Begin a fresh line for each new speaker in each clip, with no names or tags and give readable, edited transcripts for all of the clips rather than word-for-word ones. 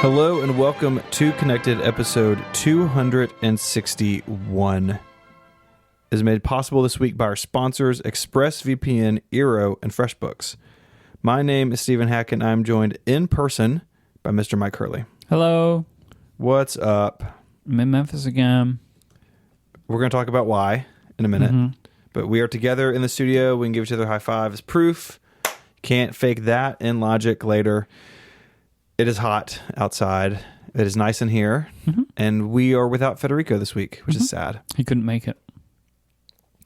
Hello and welcome to Connected episode 261. It is made possible this week by our sponsors ExpressVPN, Eero, and FreshBooks. My name is Stephen Hack and I'm joined in person by Mr. Myke Hurley.
Hello.
What's up?
I'm in Memphis again.
We're going to talk about why in a minute, but we are together in the studio. We can give each other high five as proof. Can't fake that in Logic later. It is hot outside. It is nice in here. And we are without Federico this week, which is sad.
He couldn't make it.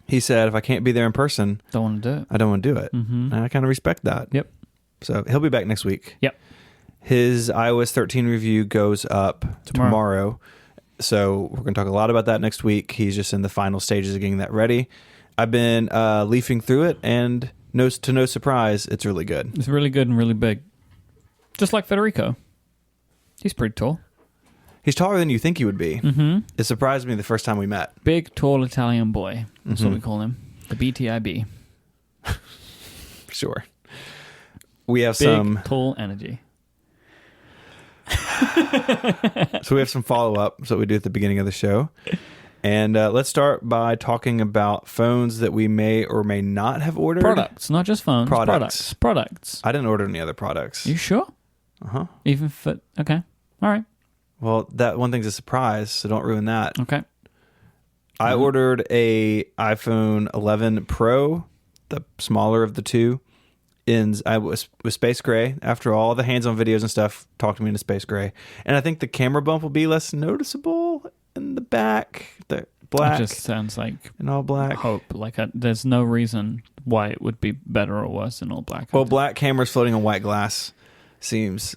He said, if I can't be there in person,
Don't want to do it.
I don't want to do it. And I kind of respect that.
Yep.
So he'll be back next week.
Yep.
His iOS 13 review goes up tomorrow. So we're going to talk a lot about that next week. He's just in the final stages of getting that ready. I've been leafing through it, and to no surprise, it's really good.
It's really good and really big. Just like Federico. He's pretty tall.
He's taller than you think he would be. It surprised me the first time we met.
Big, tall Italian boy. That's what we call him. The BTIB.
Sure. We have
Big, tall energy.
So we have some follow-up. That's what we do at the beginning of the show. And let's start by talking about phones that we may or may not have ordered.
Products, not just phones.
Products.
Products.
I didn't order any other products.
You sure?
Uh-huh.
Even for... Okay. All right.
Well, that one thing's a surprise, so don't ruin that.
Okay.
I ordered a iPhone 11 Pro, the smaller of the two. I was space gray. After all the hands-on videos and stuff, talked me into space gray. And I think the camera bump will be less noticeable in the back. The black.
It just sounds like...
And all black.
Hope. Like, there's no reason why it would be better or worse than all black.
Well, black cameras floating on white glass seems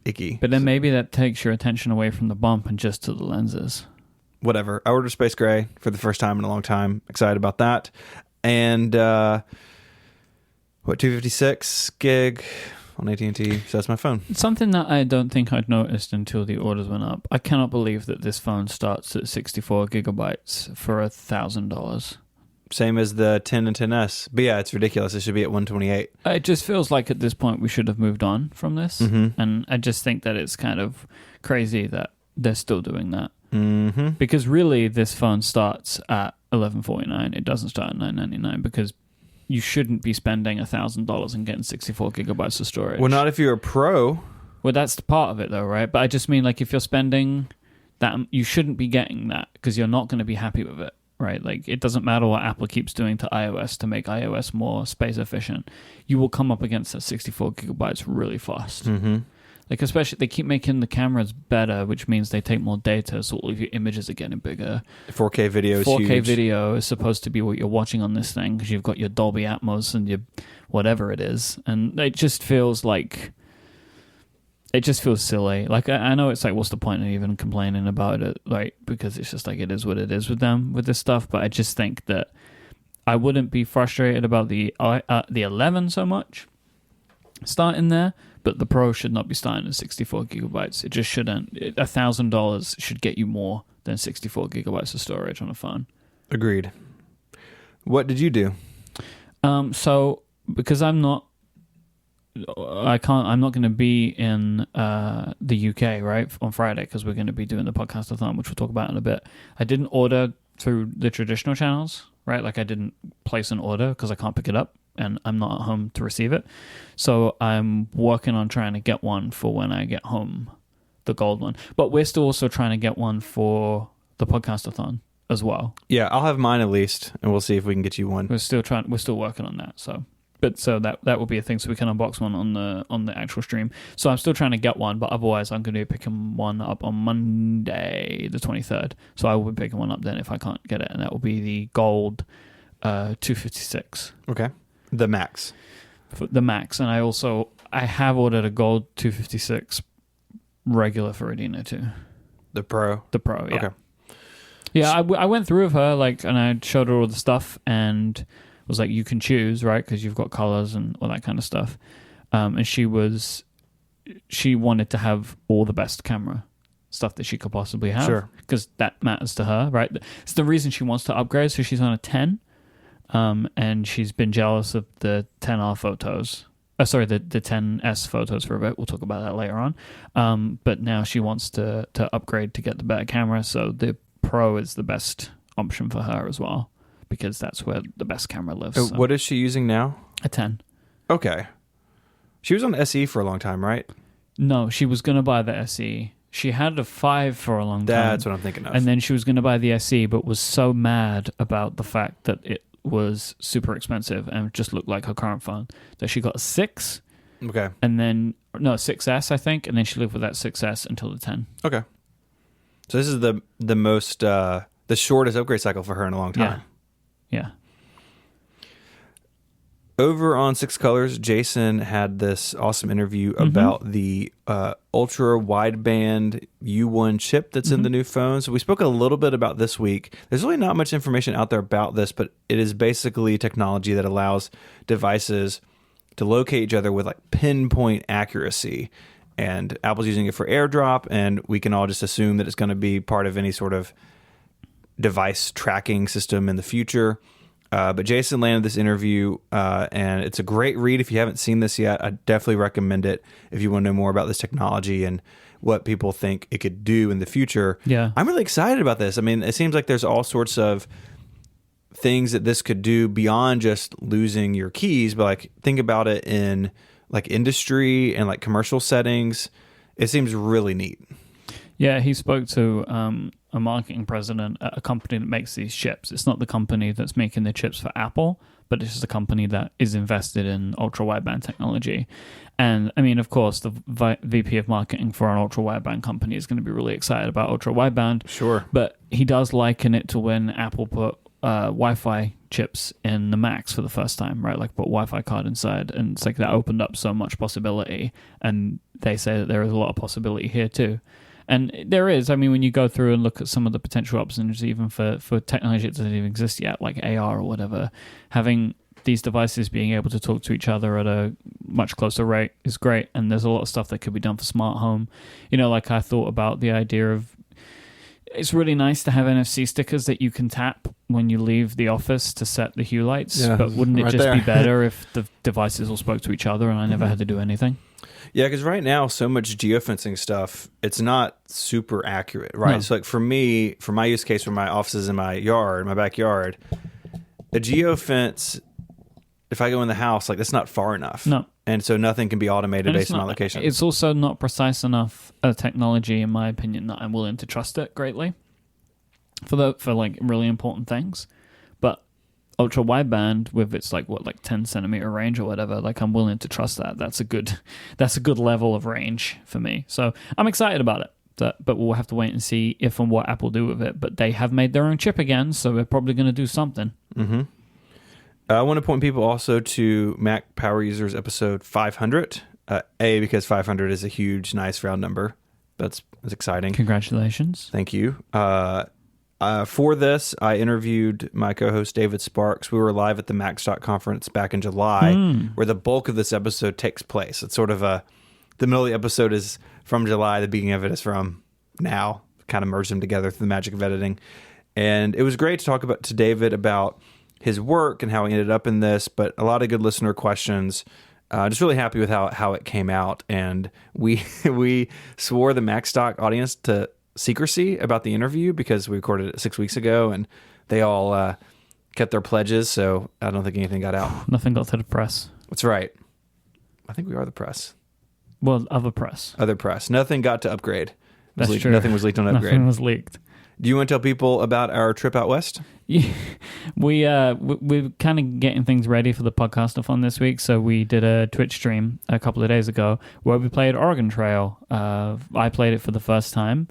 icky.
But then maybe that takes your attention away from the bump and just to the lenses.
Whatever. I ordered space gray for the first time in a long time. Excited about that. And 256 gig on AT&T. So that's my phone.
Something that I don't think I'd noticed until the orders went up. I cannot believe that this phone starts at 64 gigabytes for $1,000.
Same as the 10 and 10S. But yeah, it's ridiculous. It should be at 128.
It just feels like at this point we should have moved on from this. And I just think that it's kind of crazy that they're still doing that. Because really this phone starts at $1,149. It doesn't start at $999 because you shouldn't be spending $1,000 and getting 64 gigabytes of storage.
Well, not if you're a pro.
Well, that's the part of it though, right? But I just mean like if you're spending that, you shouldn't be getting that because you're not going to be happy with it. Right, like it doesn't matter what Apple keeps doing to iOS to make iOS more space efficient. You will come up against that 64 gigabytes really fast. Like especially they keep making the cameras better, which means they take more data, so all of your images are getting bigger.
4K video is
4K
huge.
video is supposed to be what you're watching on this thing because you've got your Dolby Atmos and your whatever it is, and it just feels like. It just feels silly. Like, I know it's like, what's the point of even complaining about it? Like, because it's just like, it is what it is with them, with this stuff. But I just think that I wouldn't be frustrated about the 11 so much starting there, but the Pro should not be starting at 64 gigabytes. It just shouldn't. $1,000 should get you more than 64 gigabytes of storage on a phone.
Agreed. What did you do?
So, because I'm not going to be in the UK, right, on Friday because we're going to be doing the podcast-a-thon, which we'll talk about in a bit. I didn't order through the traditional channels, right? Like I didn't place an order because I can't pick it up and I'm not at home to receive it. So I'm working on trying to get one for when I get home, the gold one. But we're still also trying to get one for the podcast-a-thon as well. Yeah,
I'll have mine at least, and we'll see if we can get you one.
We're still working on that, so... But so that will be a thing, so we can unbox one on the actual stream. So I'm still trying to get one, but otherwise I'm going to be picking one up on Monday, the 23rd. So I will be picking one up then if I can't get it, and that will be the gold 256.
Okay, the max.
The max, and I have ordered a gold 256 regular for Adina too.
The Pro.
The Pro, yeah.
Okay.
Yeah, I went through with her and I showed her all the stuff and. Was like, you can choose, right? Because you've got colors and all that kind of stuff. And she wanted to have all the best camera stuff that she could possibly have.
Sure.
Because that matters to her, right? It's the reason she wants to upgrade. So she's on a 10. And she's been jealous of the 10R photos sorry, the 10S photos for a bit. We'll talk about that later on. But now she wants to upgrade to get the better camera. So the Pro is the best option for her as well, because that's where the best camera lives. So.
What is she using now?
A 10.
Okay. She was on the SE for a long time, right?
No, she was going to buy the SE. She had a 5 for a long time.
That's what I'm thinking of.
And then she was going to buy the SE, but was so mad about the fact that it was super expensive and just looked like her current phone that she got a 6.
Okay.
And then, no, 6S, I think. And then she lived with that 6S until the 10.
Okay. So this is the most, the shortest upgrade cycle for her in a long time.
Yeah.
Over on Six Colors, Jason had this awesome interview about the ultra wideband U1 chip that's in the new phone. So we spoke a little bit about this week. There's really not much information out there about this, but it is basically technology that allows devices to locate each other with like pinpoint accuracy. And Apple's using it for AirDrop, and we can all just assume that it's going to be part of any sort of device tracking system in the future. But Jason landed this interview, and it's a great read. If you haven't seen this yet, I definitely recommend it if you want to know more about this technology and what people think it could do in the future.
Yeah.
I'm really excited about this. I mean, it seems like there's all sorts of things that this could do beyond just losing your keys, but like think about it in like industry and like commercial settings. It seems really neat.
Yeah, he spoke to a marketing president at a company that makes these chips. It's not the company that's making the chips for Apple, but it's just a company that is invested in ultra-wideband technology. And, I mean, of course, the VP of marketing for an ultra-wideband company is going to be really excited about ultra-wideband.
Sure.
But he does liken it to when Apple put Wi-Fi chips in the Macs for the first time, right? Like put Wi-Fi card inside, and it's like that opened up so much possibility. And they say that there is a lot of possibility here, too. And there is, I mean, when you go through and look at some of the potential options, even for technology that doesn't even exist yet, like AR or whatever, having these devices being able to talk to each other at a much closer rate is great. And there's a lot of stuff that could be done for smart home. You know, like I thought about the idea of, it's really nice to have NFC stickers that you can tap when you leave the office to set the hue lights. Yeah, but wouldn't it just be better if the devices all spoke to each other and I never had to do anything?
Yeah, because right now, so much geofencing stuff, it's not super accurate, right? No. So like for me, for my use case, for my offices in my yard, my backyard, a geofence, if I go in the house, like that's not far enough.
No.
And so nothing can be automated based on my location.
It's also not precise enough technology, in my opinion, that I'm willing to trust it greatly for like really important things. But ultra wideband with its like 10 centimeter range or whatever, like I'm willing to trust that. That's a good level of range for me. So I'm excited about it. But we'll have to wait and see if and what Apple do with it. But they have made their own chip again, so they're probably going to do something.
Mm-hmm. I want to point people also to Mac Power Users episode 500. Because 500 is a huge, nice round number. That's exciting.
Congratulations.
Thank you. For this, I interviewed my co-host David Sparks. We were live at the MacStock conference back in July, where the bulk of this episode takes place. It's sort of the middle of the episode is from July, the beginning of it is from now. Kind of merged them together through the magic of editing. And it was great to talk to David about his work and how he ended up in this, but a lot of good listener questions. Just really happy with how it came out. And we swore the MacStock audience to secrecy about the interview because we recorded it 6 weeks ago and they all kept their pledges, so I don't think anything got out.
Nothing got to the press.
That's right. I think we are the press.
Well, other press.
Other press. Nothing got to Upgrade.
That's true.
Nothing was leaked on Upgrade.
Nothing was leaked.
Do you want to tell people about our trip out west?
Yeah, we're kind of getting things ready for the podcast-a-thon this week. So we did a Twitch stream a couple of days ago where we played Oregon Trail. I played it for the first time.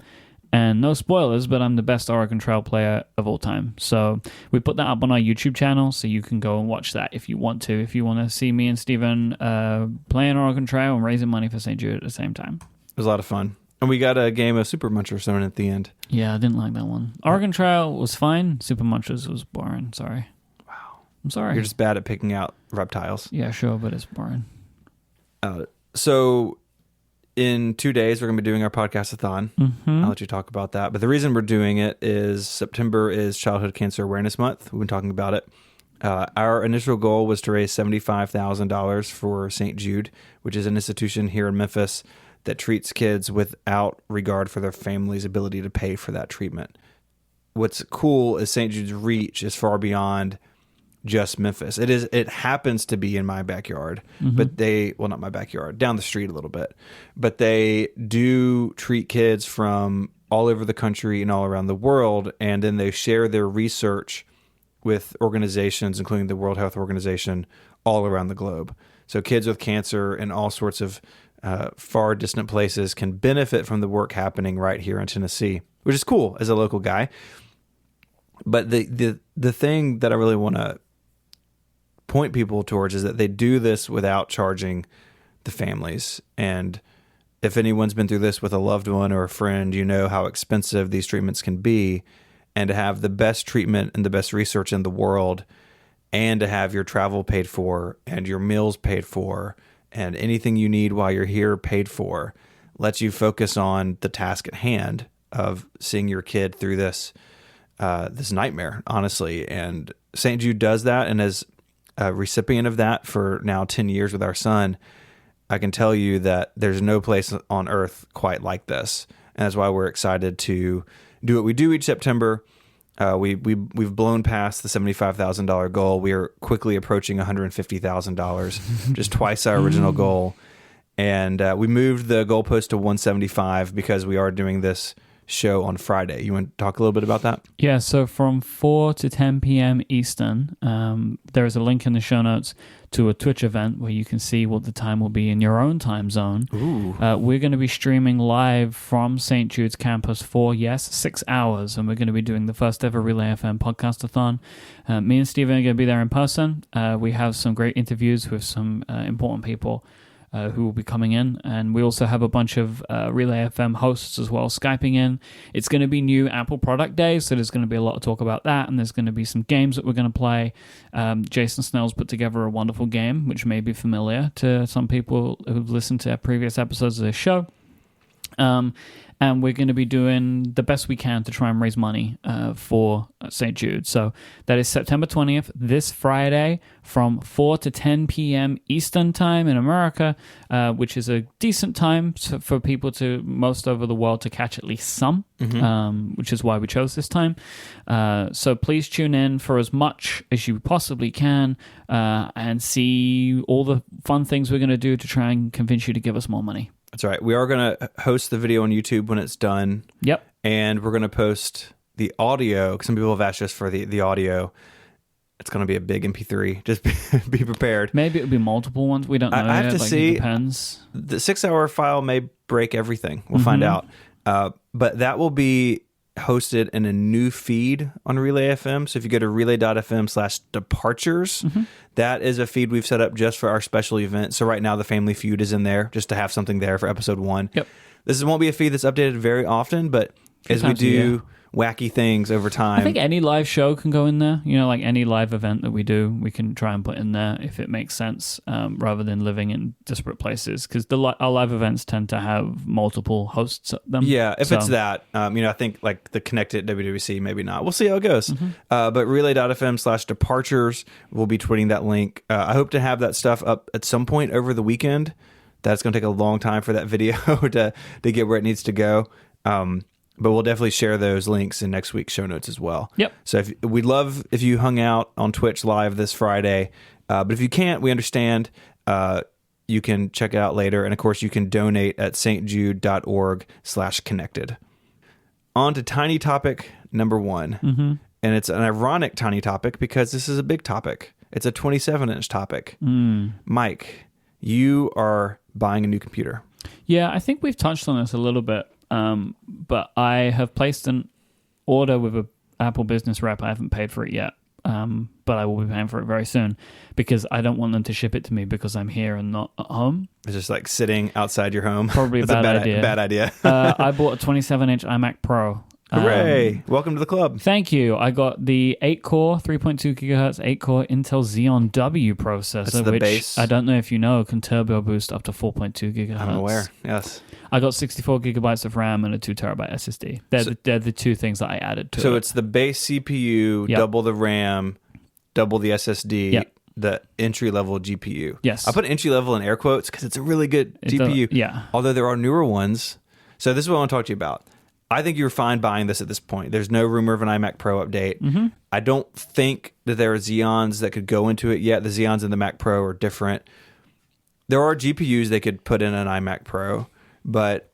And no spoilers, but I'm the best Oregon Trail player of all time. So we put that up on our YouTube channel, so you can go and watch that if you want to. If you want to see me and Stephen playing Oregon Trail and raising money for St. Jude at the same time.
It was a lot of fun. And we got a game of Super Munchers thrown at the end.
Yeah, I didn't like that one. Oregon Trail was fine. Super Munchers was boring. Sorry.
Wow.
I'm sorry.
You're just bad at picking out reptiles.
Yeah, sure, but it's boring.
So in 2 days, we're going to be doing our podcast-a-thon.
Mm-hmm.
I'll let you talk about that. But the reason we're doing it is September is Childhood Cancer Awareness Month. We've been talking about it. Our initial goal was to raise $75,000 for St. Jude, which is an institution here in Memphis that treats kids without regard for their family's ability to pay for that treatment. What's cool is St. Jude's reach is far beyond just Memphis. It happens to be in my backyard, but not my backyard, down the street a little bit. But they do treat kids from all over the country and all around the world, and then they share their research with organizations, including the World Health Organization, all around the globe. So kids with cancer in all sorts of far distant places can benefit from the work happening right here in Tennessee, which is cool as a local guy. But the thing that I really want to point people towards is that they do this without charging the families. And if anyone's been through this with a loved one or a friend, you know how expensive these treatments can be. And to have the best treatment and the best research in the world, and to have your travel paid for and your meals paid for and anything you need while you're here paid for, lets you focus on the task at hand of seeing your kid through this nightmare, honestly. And St. Jude does that, and as a recipient of that for now 10 years with our son, I can tell you that there's no place on earth quite like this. And that's why we're excited to do what we do each September. We've blown past the $75,000 goal. We are quickly approaching $150,000, just twice our original goal. And we moved the goalpost to 175 because we are doing this show on Friday. You want to talk a little bit about that?
Yeah, so from 4 to 10 p.m. Eastern, there is a link in the show notes to a Twitch event where you can see what the time will be in your own time zone. We're going to be streaming live from St. Jude's campus for, 6 hours, and we're going to be doing the first ever Relay FM podcast-a-thon. Me and Stephen are going to be there in person. We have some great interviews with some important people who will be coming in, and we also have a bunch of Relay FM hosts as well Skyping in. It's going to be new Apple product day, so there's going to be a lot of talk about that, and there's going to be some games that we're going to play. Jason Snell's put together a wonderful game, which may be familiar to some people who've listened to previous episodes of this show. And we're going to be doing the best we can to try and raise money for St. Jude. So that is September 20th, this Friday, from 4 to 10 p.m. Eastern Time in America, which is a decent time for people to most over the world to catch at least some, which is why we chose this time. So please tune in for as much as you possibly can and see all the fun things we're going to do to try and convince you to give us more money.
That's right. We are going to host the video on YouTube when it's done.
Yep.
And we're going to post the audio. Some people have asked us for the audio. It's going to be a big MP3. Just be prepared.
Maybe it'll be multiple ones. We don't know.
I have to see.
It depends.
The 6-hour file may break everything. We'll find out. But that will be hosted in a new feed on Relay FM. So if you go to relay.fm/departures, that is a feed we've set up just for our special event. So right now the Family Feud is in there just to have something there for episode 1.
Yep.
This won't be a feed that's updated very often, but as we do wacky things over time.
I think any live show can go in there. Like any live event that we do, we can try and put in there if it makes sense, rather than living in disparate places. Because our live events tend to have multiple hosts at them.
Yeah, if it's that, I think like the Connected WWC, maybe not. We'll see how it goes. But relay.fm/departures, we'll be tweeting that link. I hope to have that stuff up at some point over the weekend. That's going to take a long time for that video to get where it needs to go. But we'll definitely share those links in next week's show notes as well.
Yep.
So we'd love if you hung out on Twitch live this Friday. But if you can't, we understand. You can check it out later. And of course, you can donate at stjude.org/connected. On to tiny topic number 1. And it's an ironic tiny topic because this is a big topic. It's a 27-inch topic. Mike, you are buying a new computer.
Yeah, I think we've touched on this a little bit. But I have placed an order with an Apple business rep. I haven't paid for it yet, but I will be paying for it very soon because I don't want them to ship it to me because I'm here and not at home.
It's just like sitting outside your home.
Probably a bad idea.
Bad idea.
I bought a 27-inch iMac Pro.
Hooray! Welcome to the club.
Thank you. I got the 8-core, 3.2 gigahertz, 8-core Intel Xeon W processor, which
base.
I don't know if you know, can turbo boost up to 4.2 gigahertz.
I'm aware. Yes.
I got 64 gigabytes of RAM and a 2 terabyte SSD. They're the two things that I added to it.
So it's the base CPU, double the RAM, double the SSD,
Yep.
the entry-level GPU.
Yes.
I put entry-level in air quotes because it's a really good GPU.
Yeah.
Although there are newer ones. So this is what I want to talk to you about. I think you're fine buying this at this point. There's no rumor of an iMac Pro update.
Mm-hmm.
I don't think that there are Xeons that could go into it yet. The Xeons and the Mac Pro are different. There are GPUs they could put in an iMac Pro, but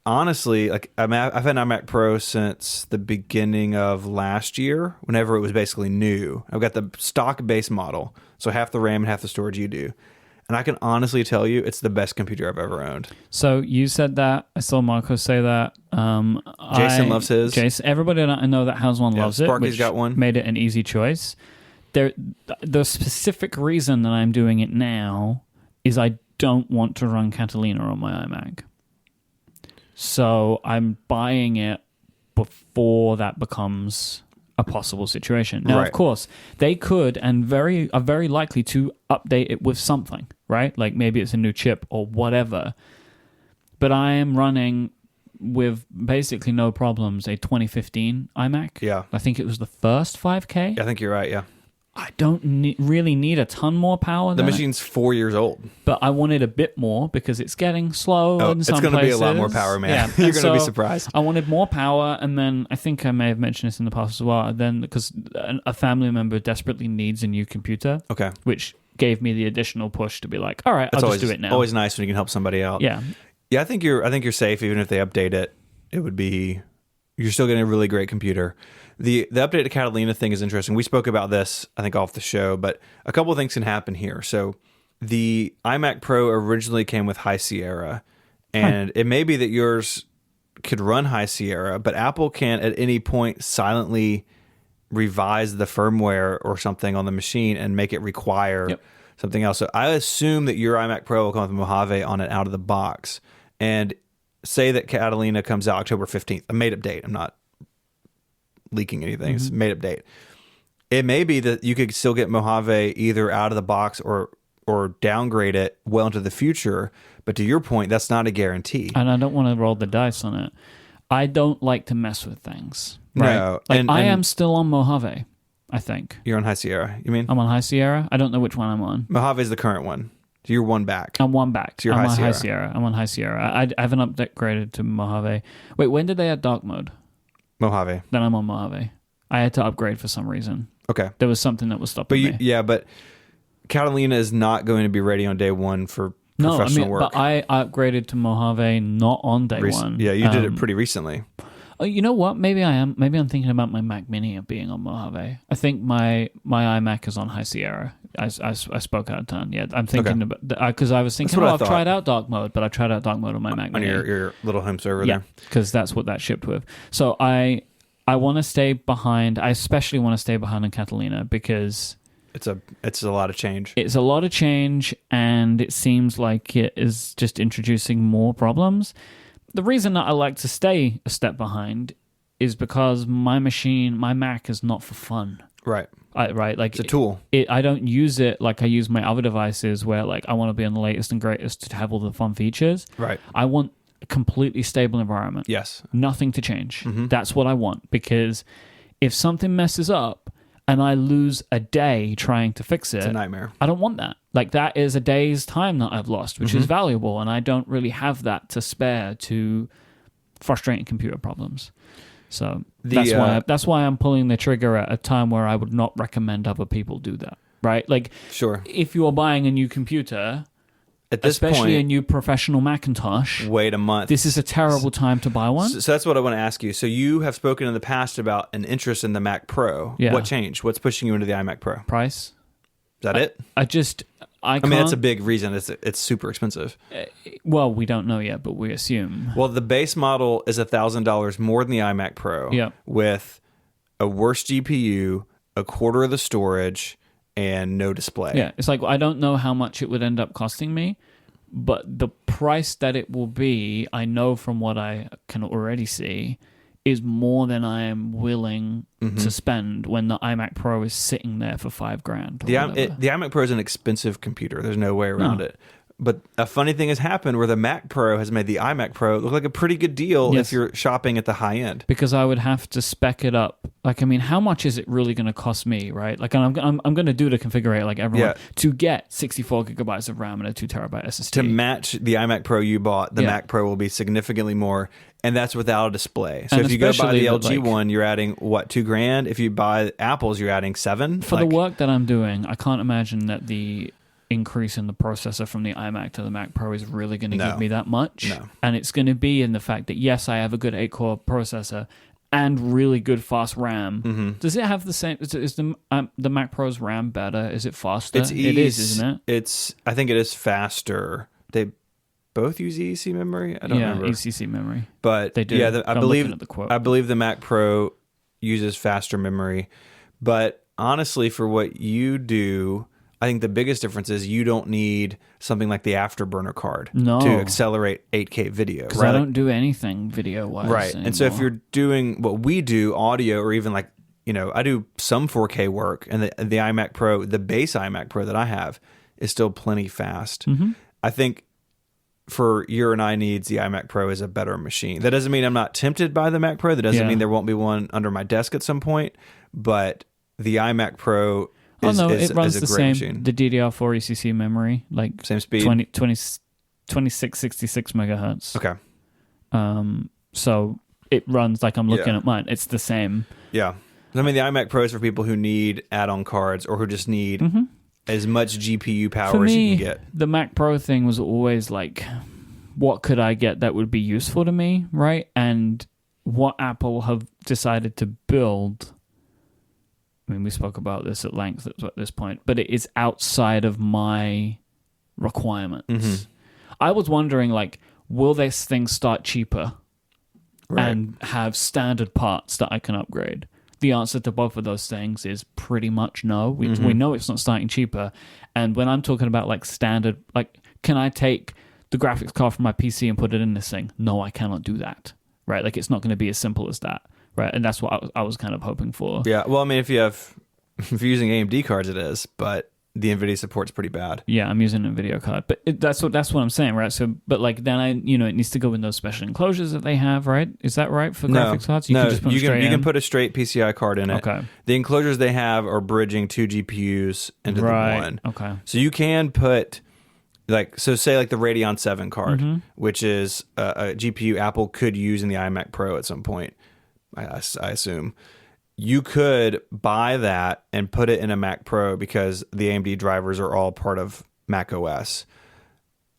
honestly, like I've had an iMac Pro since the beginning of last year, whenever it was basically new. I've got the stock base model, so half the RAM and half the storage you do. And I can honestly tell you, it's the best computer I've ever owned.
So you said that. I saw Marco say that.
Jason loves his.
Jason, everybody that I know that has one loves it.
Sparky's
which
got one.
Made it an easy choice. The specific reason that I'm doing it now is I don't want to run Catalina on my iMac. So I'm buying it before that becomes a possible situation. Now,
Right.
of course, they could and are very likely to update it with something, right? Like maybe it's a new chip or whatever. But I am running with basically no problems a 2015 iMac.
Yeah.
I think it was the first 5K.
I think you're right, yeah.
I don't really need a ton more power.
The machine's 4 years old.
But I wanted a bit more because it's getting slow in some
it's going to be a lot more
places.
power, man.
Yeah.
You're
And
going to be
so
surprised.
I wanted more power, and then I think I may have mentioned this in the past as well. Then because a family member desperately needs a new computer,
Okay.
which gave me the additional push to be like, all right, I'll
always,
just do it now.
Always nice when you can help somebody out.
Yeah.
Yeah, I think you're safe. Even if they update it, it would be, you're still getting a really great computer. The update to Catalina thing is interesting. We spoke about this, I think, off the show, but a couple of things can happen here. So the iMac Pro originally came with High Sierra, and it may be that yours could run High Sierra, but Apple can't at any point silently revise the firmware or something on the machine and make it require something else. So I assume that your iMac Pro will come with Mojave on it out of the box. And say that Catalina comes out October 15th, a made-up date. I'm not leaking anything. It's a made-up date. It may be that you could still get Mojave either out of the box or downgrade it well into the future. But to your point, that's not a guarantee.
And I don't want to roll the dice on it. I don't like to mess with things. Right?
No.
Like I am still on Mojave, I think.
You're on High Sierra, you mean?
I'm on High Sierra. I don't know which one I'm on.
Mojave is the current one. So you're one back.
I'm one back.
So you're
I'm
High
on
Sierra.
High Sierra. I'm on High Sierra. I haven't upgraded to Mojave. Wait, when did they add dark mode?
Mojave.
Then I'm on Mojave. I had to upgrade for some reason.
Okay.
There was something that was stopping me.
Yeah, but Catalina is not going to be ready on day one for professional work.
But I upgraded to Mojave not on day one.
Yeah, you did it pretty recently.
Oh, you know what? Maybe I am. Maybe I'm thinking about my Mac Mini being on Mojave. I think my iMac is on High Sierra. I spoke out of turn. Yeah, I'm thinking about because I was thinking, I've tried out dark mode, but I tried out dark mode on my Mac Mini.
On your little home server there.
Because that's what that shipped with. So I want to stay behind. I especially want to stay behind on Catalina because
it's a lot of change.
It's a lot of change, and it seems like it is just introducing more problems. The reason that I like to stay a step behind is because my Mac is not for fun.
Right.
Like
it's a tool.
I don't use it like I use my other devices where like I want to be on the latest and greatest to have all the fun features.
Right.
I want a completely stable environment.
Yes.
Nothing to change.
Mm-hmm.
That's what I want, because if something messes up and I lose a day trying to fix it,
it's a nightmare.
I don't want that. Like that is a day's time that I've lost, which is valuable, and I don't really have that to spare to frustrating computer problems. So that's why I'm pulling the trigger at a time where I would not recommend other people do that. Right? Like,
sure.
If you are buying a new computer,
at this
especially
point,
a new professional Macintosh,
wait a month.
This is a terrible time to buy one.
So that's what I want to ask you. So you have spoken in the past about an interest in the Mac Pro.
Yeah.
What changed? What's pushing you into the iMac Pro?
Price.
Is that it?
I
mean, that's a big reason. It's super expensive.
Well, we don't know yet, but we assume.
Well, the base model is $1,000 more than the iMac Pro.
Yeah.
With a worse GPU, a quarter of the storage, and no display.
Yeah, it's like I don't know how much it would end up costing me, but the price that it will be, I know from what I can already see, is more than I am willing to spend when the iMac Pro is sitting there for $5,000.
The iMac Pro is an expensive computer. There's no way around it. But a funny thing has happened where the Mac Pro has made the iMac Pro look like a pretty good deal
Yes.
if you're shopping at the high end.
Because I would have to spec it up. Like, I mean, how much is it really going to cost me, right? Like, I'm going to do the configurator like everyone to get 64 gigabytes of RAM and a 2 terabyte SSD.
To match the iMac Pro you bought, the
Yeah.
Mac Pro will be significantly more, and that's without a display. So
And
if you go buy
especially
the
that,
LG
like-
one, you're adding what, $2,000? If you buy Apple's, you're adding $7,000.
For the work that I'm doing, I can't imagine that the increase in the processor from the iMac to the Mac Pro is really going to
No.
give me that much.
No.
And it's going to be in the fact that, yes, I have a good 8-core processor and really good fast RAM.
Mm-hmm.
Does it have the same? Is the Mac Pro's RAM better? Is it faster?
It's
It is, isn't it?
I think it is faster. They both use EEC memory. I don't remember.
ECC memory.
But
They do.
Yeah,
I'm looking at the quote.
I believe the Mac Pro uses faster memory. But honestly, for what you do, I think the biggest difference is you don't need something like the Afterburner card
No.
to accelerate 8K video.
Because
Right?
I don't do anything video-wise
Right. And so if
anymore.
you're doing what we do, audio, or even like, I do some 4K work, and the iMac Pro, the base iMac Pro that I have, is still plenty fast.
Mm-hmm.
I think for your and I needs, the iMac Pro is a better machine. That doesn't mean I'm not tempted by the Mac Pro. That doesn't
Yeah.
mean there won't be one under my desk at some point. But the iMac Pro is,
it runs
is a
the
great
same,
machine.
the DDR4 ECC memory, like
Same speed.
2666 megahertz.
Okay.
So it runs like I'm looking
Yeah.
at mine. It's the same.
Yeah. I mean, the iMac Pro is for people who need add-on cards or who just need as much GPU power
For
as you
me,
can get.
the Mac Pro thing was always like, what could I get that would be useful to me, right? And what Apple have decided to build, I mean, we spoke about this at length at this point, but it is outside of my requirements.
Mm-hmm.
I was wondering, like, will this thing start cheaper
Right.
and have standard parts that I can upgrade? The answer to both of those things is pretty much no. We know it's not starting cheaper. And when I'm talking about like standard, like, can I take the graphics card from my PC and put it in this thing? No, I cannot do that. Right? Like, it's not going to be as simple as that. Right? And that's what I was kind of hoping for.
Yeah. Well, I mean, if you're using AMD cards, it is, but the NVIDIA support's pretty bad.
Yeah, I'm using a video card, but that's what I'm saying, right? So, but like then it needs to go in those special enclosures that they have, right? Is that right for graphics cards?
You
You
can put a straight PCI card in it.
Okay.
The enclosures they have are bridging 2 GPUs into the one.
Okay.
So you can put say like the Radeon 7 card, which is a GPU Apple could use in the iMac Pro at some point, I assume. You could buy that and put it in a Mac Pro because the AMD drivers are all part of Mac OS.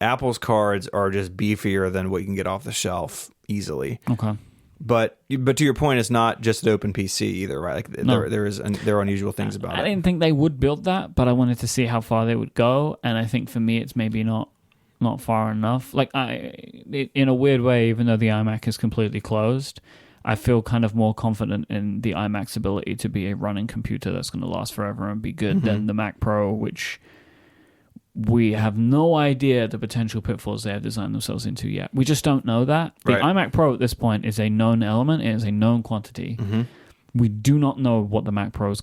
Apple's cards are just beefier than what you can get off the shelf easily.
Okay.
But to your point, it's not just an open PC either, right? Like
No.
there are unusual things about
I
it.
didn't think they would build that, but I wanted to see how far they would go, and I think for me, it's maybe not far enough. Like in a weird way, even though the iMac is completely closed, I feel kind of more confident in the iMac's ability to be a running computer that's going to last forever and be good than the Mac Pro, which we have no idea the potential pitfalls they have designed themselves into yet. We just don't know that. The
Right.
iMac Pro at this point is a known element. It is a known quantity. We do not know what the Mac Pro is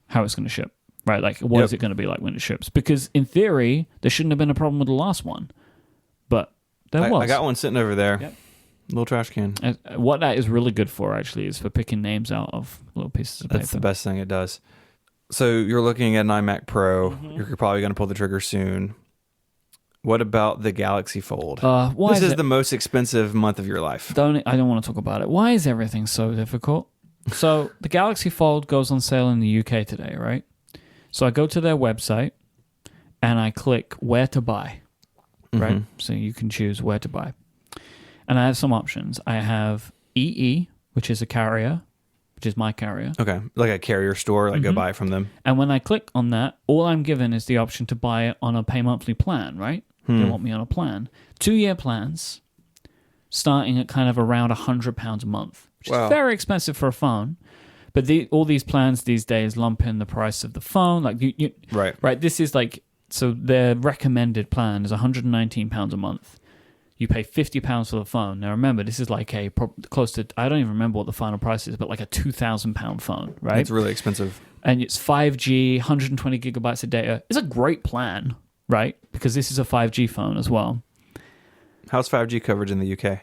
how it's gonna ship. Right? Like, what is it going to be like when it ships? Because in theory, there shouldn't have been a problem with the last one, but there was.
I got one sitting over there.
Yep.
Little trash can.
What that is really good for, actually, is for picking names out of little pieces of
That's
paper.
the best thing it does. So you're looking at an iMac Pro. You're probably going to pull the trigger soon. What about the Galaxy Fold?
Why
This is
it-
the most expensive month of your life.
I don't want to talk about it. Why is everything so difficult? So the Galaxy Fold goes on sale in the UK today, right? So I go to their website and I click where to buy, right? So you can choose where to buy. And I have some options. I have EE, which is a carrier, which is my carrier.
Okay. Like a carrier store, like go buy it from them.
And when I click on that, all I'm given is the option to buy it on a pay monthly plan, right? They want me on a plan. 2-year plans, starting at kind of around £100 a month, which
Wow.
is very expensive for a phone. But all these plans these days lump in the price of the phone. Like right. This is like, so their recommended plan is £119 a month. You pay £50 for the phone. Now remember, this is like close to, I don't even remember what the final price is, but like a £2,000 phone, right?
It's really expensive.
And it's 5G, 120 gigabytes of data. It's a great plan. right? Because this is a 5G phone as well.
How's 5G coverage in the UK?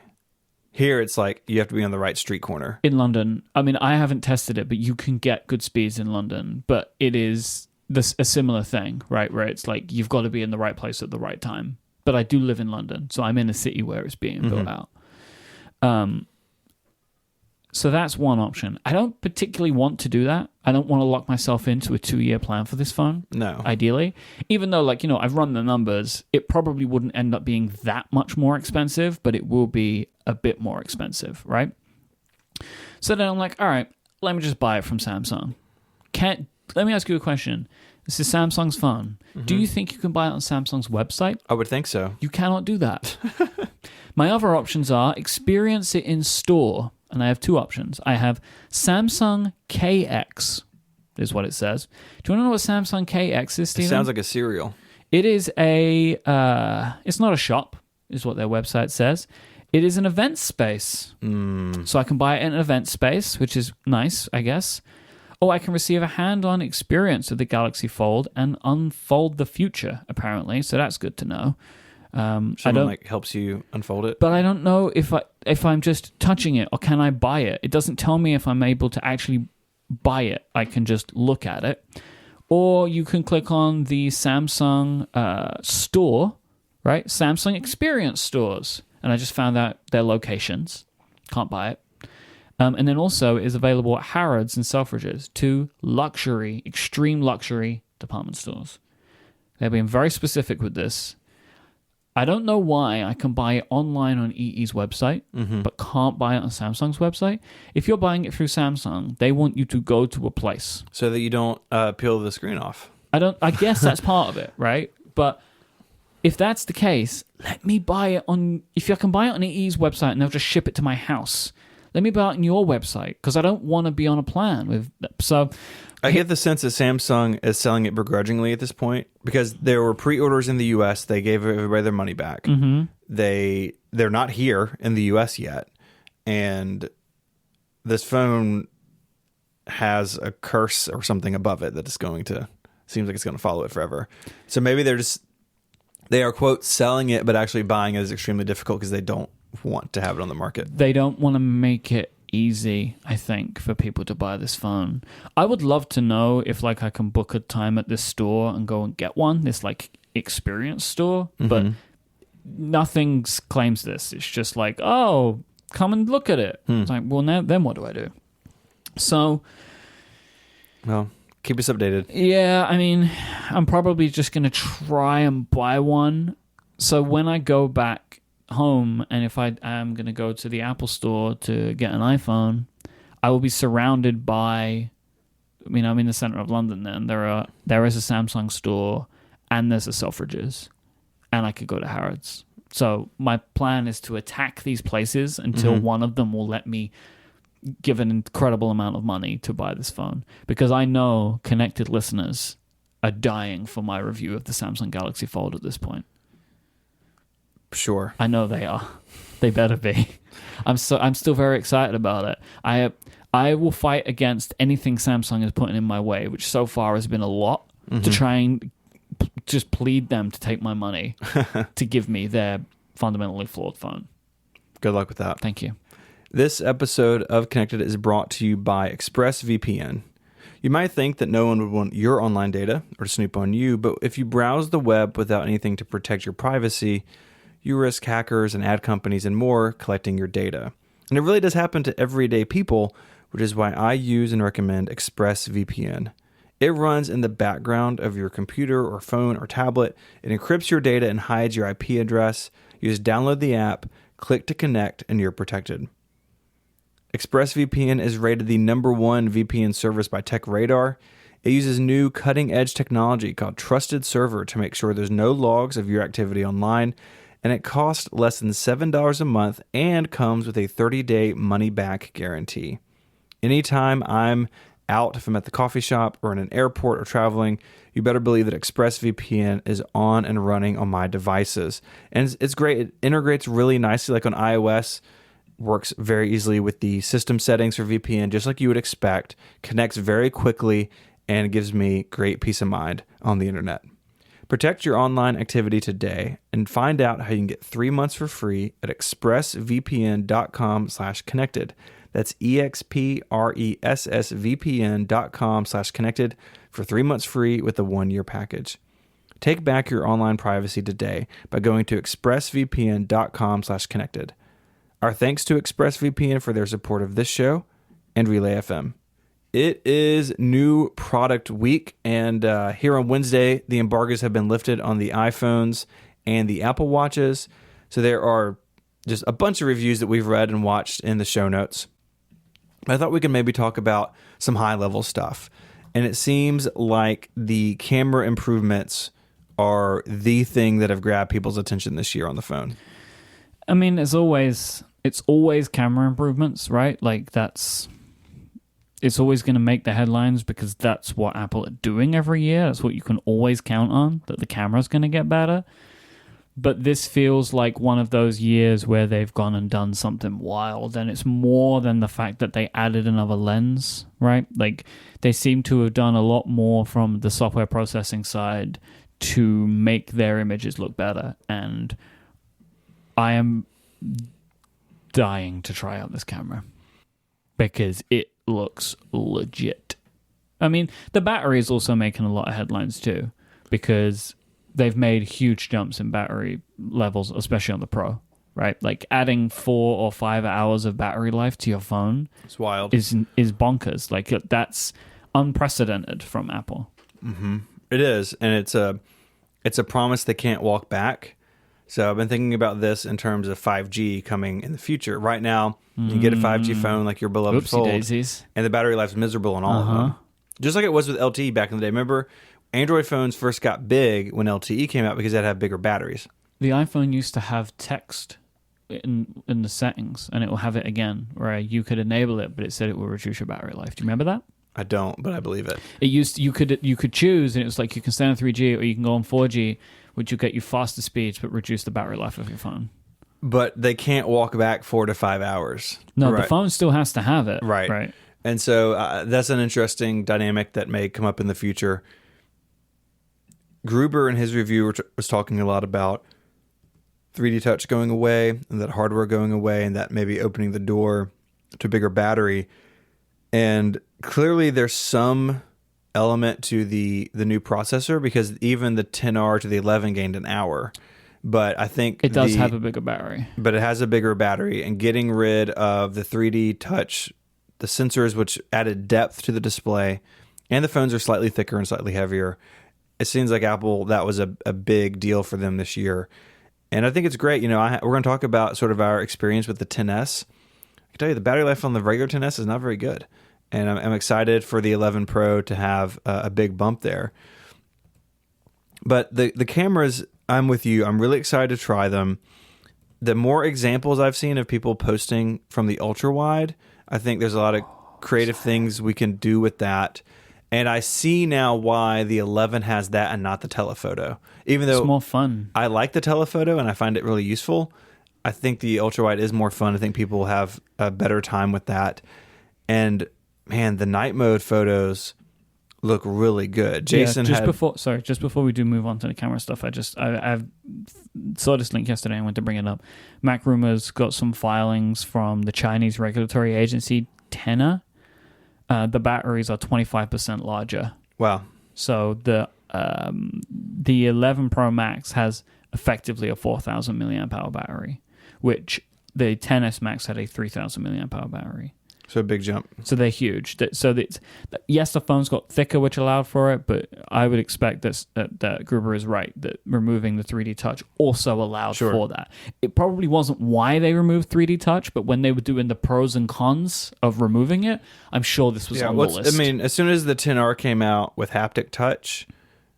Here, it's like you have to be on the right street corner.
In London, I mean, I haven't tested it, but you can get good speeds in London. But it is a similar thing, right? Where it's like you've got to be in the right place at the right time. But I do live in London, so I'm in a city where it's being built out. So that's one option. I don't particularly want to do that. I don't want to lock myself into a 2-year plan for this phone.
No.
Ideally. Even though, like, I've run the numbers, it probably wouldn't end up being that much more expensive, but it will be a bit more expensive, right? So then I'm like, all right, let me just buy it from Samsung. Let me ask you a question. This is Samsung's phone. Do you think you can buy it on Samsung's website?
I would think so.
You cannot do that. My other options are experience it in store. And I have two options. I have Samsung KX, is what it says. Do you want to know what Samsung KX is, Stephen?
It sounds like a cereal.
It is it's not a shop, is what their website says. It is an event space. So I can buy it in an event space, which is nice, I guess. Or I can receive a hand-on experience of the Galaxy Fold and unfold the future, apparently. So that's good to know.
Someone like helps you unfold it.
But I don't know if I'm just touching it or can I buy it. It doesn't tell me if I'm able to actually buy it. I can just look at it. Or you can click on the Samsung store, right? Samsung Experience stores. And I just found out their locations. Can't buy it. And then also it is available at Harrods and Selfridges, 2 extreme luxury department stores. They're being very specific with this. I don't know why I can buy it online on EE's website, but can't buy it on Samsung's website. If you're buying it through Samsung, they want you to go to a place.
So that you don't peel the screen off.
I guess that's part of it, right? But if that's the case, let me buy it if I can buy it on EE's website and they'll just ship it to my house, let me buy it on your website because I don't want to be on a plan with. So
I get the sense that Samsung is selling it begrudgingly at this point because there were pre-orders in the U.S. They gave everybody their money back. They're not here in the U.S. yet, and this phone has a curse or something above it that is seems like it's going to follow it forever. So maybe they are quote selling it, but actually buying it is extremely difficult because they don't want to have it on the market.
They don't want to make it easy, I think, for people to buy this phone. I would love to know if I can book a time at this store and go and get one, this experience store, but nothing claims this. It's just like, oh, come and look at it. It's like, well, then what do I do? So,
well, keep us updated.
Yeah, I mean, I'm probably just going to try and buy one. So when I go back home and if I am going to go to the Apple store to get an iPhone, I will be surrounded by, I'm in the center of London then. There is a Samsung store and there's a Selfridges and I could go to Harrods. So my plan is to attack these places until one of them will let me give an incredible amount of money to buy this phone, because I know connected listeners are dying for my review of the Samsung Galaxy Fold at this point.
Sure.
I know they are. They better be. I'm still very excited about it. I will fight against anything Samsung is putting in my way, which so far has been a lot, to try and just plead them to take my money to give me their fundamentally flawed phone.
Good luck with that.
Thank you.
This episode of Connected is brought to you by ExpressVPN. You might think that no one would want your online data or to snoop on you, but if you browse the web without anything to protect your privacy, you risk hackers and ad companies and more collecting your data. And it really does happen to everyday people, which is why I use and recommend ExpressVPN. It runs in the background of your computer or phone or tablet. It encrypts your data and hides your IP address. You just download the app, click to connect, and you're protected. ExpressVPN is rated the #1 VPN service by TechRadar. It uses new cutting-edge technology called Trusted Server to make sure there's no logs of your activity online, and it costs less than $7 a month and comes with a 30-day money-back guarantee. Anytime I'm out, if I'm at the coffee shop or in an airport or traveling, you better believe that ExpressVPN is on and running on my devices. And it's great. It integrates really nicely, like on iOS. Works very easily with the system settings for VPN, just like you would expect, connects very quickly, and gives me great peace of mind on the internet. Protect your online activity today and find out how you can get 3 months for free at expressvpn.com/connected. That's expressvpn.com/connected for 3 months free with a 1-year package. Take back your online privacy today by going to expressvpn.com/connected. Our thanks to ExpressVPN for their support of this show and Relay FM. It is new product week, and here on Wednesday, the embargoes have been lifted on the iPhones and the Apple Watches. So there are just a bunch of reviews that we've read and watched in the show notes. I thought we could maybe talk about some high-level stuff. And it seems like the camera improvements are the thing that have grabbed people's attention this year on the phone.
I mean, it's always camera improvements, right? Like it's always going to make the headlines because that's what Apple are doing every year. That's what you can always count on, that the camera's going to get better. But this feels like one of those years where they've gone and done something wild, and it's more than the fact that they added another lens, right? Like, they seem to have done a lot more from the software processing side to make their images look better, and I am dying to try out this camera because it looks legit. I mean, the battery is also making a lot of headlines too, because they've made huge jumps in battery levels, especially on the Pro, right? Like adding 4 or 5 hours of battery life to your phone
It's wild.
is bonkers. Like, that's unprecedented from Apple.
Mm-hmm. It is, and it's a promise they can't walk back. So I've been thinking about this in terms of 5G coming in the future. Right now, you can get a 5G phone like your beloved
Oopsie
Fold,
daisies.
and the battery life's miserable on all of them. Just like it was with LTE back in the day. Remember, Android phones first got big when LTE came out because they'd have bigger batteries.
The iPhone used to have text in the settings, and it will have it again, where you could enable it, but it said it will reduce your battery life. Do you remember that?
I don't, but I believe it.
It used you could choose, and it was like you can stay on 3G or you can go on 4G, which will get you faster speeds but reduce the battery life of your phone.
But they can't walk back 4 to 5 hours.
No,
Right.
the phone still has to have it.
Right. And so that's an interesting dynamic that may come up in the future. Gruber in his review was talking a lot about 3D touch going away and that hardware going away and that maybe opening the door to a bigger battery. And clearly there's some element to the new processor because even the 10R to the 11 gained an hour. But I think
it does have a bigger battery.
But it has a bigger battery, and getting rid of the 3D touch, the sensors which added depth to the display, and the phones are slightly thicker and slightly heavier. It seems like Apple, that was a big deal for them this year. And I think it's great. You know, we're going to talk about sort of our experience with the XS. I can tell you the battery life on the regular XS is not very good. And I'm excited for the 11 Pro to have a big bump there. But the cameras, I'm with you. I'm really excited to try them. The more examples I've seen of people posting from the ultra wide, I think there's a lot of creative things we can do with that. And I see now why the 11 has that and not the telephoto. Even though
it's more fun.
I like the telephoto and I find it really useful, I think the ultra wide is more fun. I think people will have a better time with that. And man, the night mode photos look really good. Jason
just before we do move on to the camera stuff, I saw this link yesterday and went to bring it up. Mac Rumors got some filings from the Chinese regulatory agency TENA. The batteries are 25% larger.
Wow.
So the 11 Pro Max has effectively a 4,000 milliamp hour battery, which the XS Max had a 3,000 milliamp hour battery.
So a big jump.
So they're huge. Yes, the phone's got thicker, which allowed for it, but I would expect that Gruber is right, that removing the 3D touch also allowed for that. It probably wasn't why they removed 3D touch, but when they were doing the pros and cons of removing it, I'm sure this was on the list.
I mean, as soon as the 10R came out with haptic touch,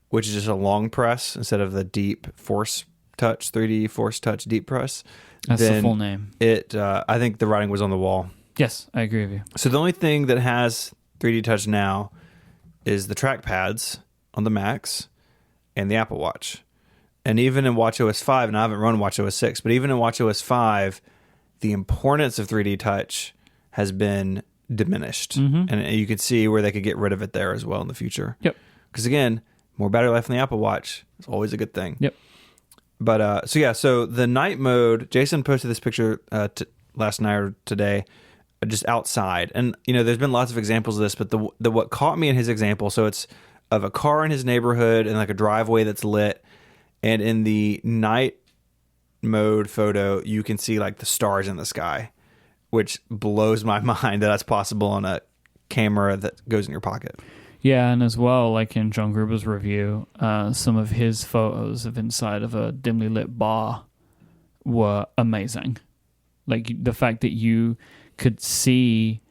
which is just a long press instead of the deep force touch, 3D force touch deep press.
That's the full name.
I think the writing was on the wall.
Yes, I agree with you.
So the only thing that has 3D touch now is the trackpads on the Macs and the Apple Watch. And even in WatchOS 5, and I haven't run WatchOS 6, but even in WatchOS 5, the importance of 3D touch has been diminished. Mm-hmm. And you could see where they could get rid of it there as well in the future.
Yep.
Because again, More battery life on the Apple Watch. It's always a good thing.
Yep.
But so the night mode, Jason posted this picture last night or today, just outside. And, there's been lots of examples of this, but the what caught me in his example, so it's of a car in his neighborhood and like a driveway that's lit. And in the night mode photo, you can see like the stars in the sky, which blows my mind that that's possible on a camera that goes in your pocket.
Yeah, and as well, like in John Gruber's review, some of his photos of inside of a dimly lit bar were amazing. Like the fact that you could see,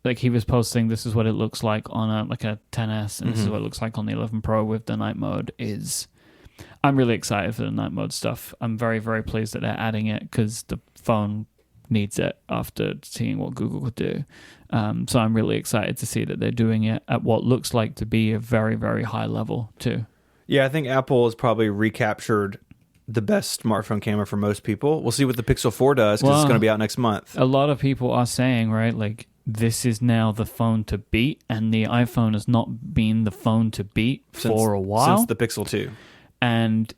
like he was posting, this is what it looks like on a 10S, and this is what it looks like on the 11 Pro with the night mode. I'm really excited for the night mode stuff. I'm very, very pleased that they're adding it because the phone needs it after seeing what Google could do. So I'm really excited to see that they're doing it at what looks like to be a very, very high level too.
Yeah, I think Apple has probably recaptured the best smartphone camera for most people. We'll see what the Pixel 4 does because it's going to be out next month.
A lot of people are saying, right, like this is now the phone to beat, and the iPhone has not been the phone to beat for a while.
Since the Pixel 2.
And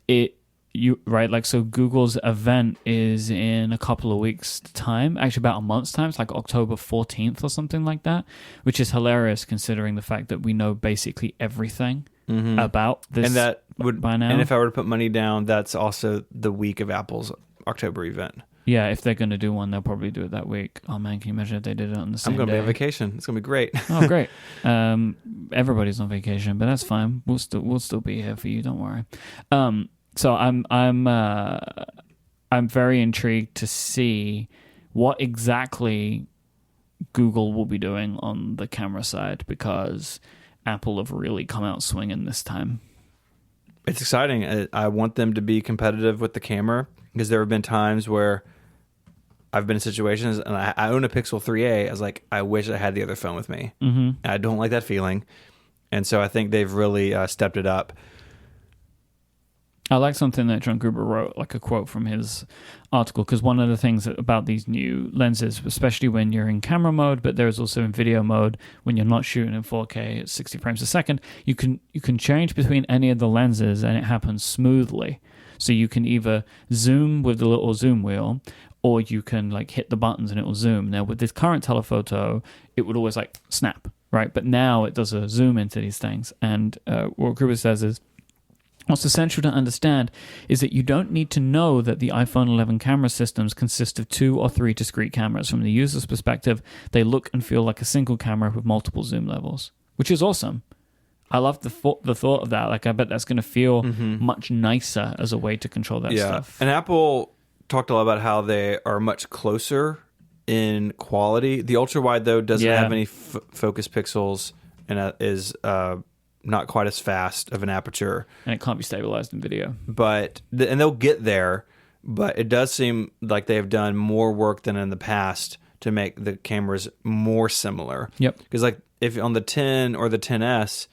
so Google's event is in a couple of weeks' time, actually about a month's time. It's like October 14th or something like that, which is hilarious considering the fact that we know basically everything about this
and that would,
by now.
And if I were to put money down, that's also the week of Apple's October event.
Yeah, if they're going to do one, they'll probably do it that week. Oh man, can you imagine if they did it on the same day?
I'm going to be on vacation. It's going to be great.
Oh, great. Everybody's on vacation, but that's fine. We'll still be here for you. Don't worry. So I'm very intrigued to see what exactly Google will be doing on the camera side, because Apple have really come out swinging this time.
It's exciting. I want them to be competitive with the camera, because there have been times where I've been in situations and I own a Pixel 3a. I was like, I wish I had the other phone with me. Mm-hmm. I don't like that feeling. And so I think they've really stepped it up.
I like something that John Gruber wrote, like a quote from his article, because one of the things about these new lenses, especially when you're in camera mode, but there's also in video mode, when you're not shooting in 4K at 60 frames a second, you can change between any of the lenses and it happens smoothly. So you can either zoom with the little zoom wheel, or you can like hit the buttons and it will zoom. Now with this current telephoto, it would always like snap, right? But now it does a zoom into these things. And what Gruber says is, what's essential to understand is that you don't need to know that the iPhone 11 camera systems consist of 2 or 3 discrete cameras. From the user's perspective, they look and feel like a single camera with multiple zoom levels, which is awesome. I love the thought of that. Like, I bet that's going to feel much nicer as a way to control that stuff.
And Apple talked a lot about how they are much closer in quality. The ultra wide, though, doesn't have any focus pixels and is not quite as fast of an aperture,
and it can't be stabilized in video.
But and they'll get there. But it does seem like they have done more work than in the past to make the cameras more similar.
Yep.
Because like if on the 10 or the 10S,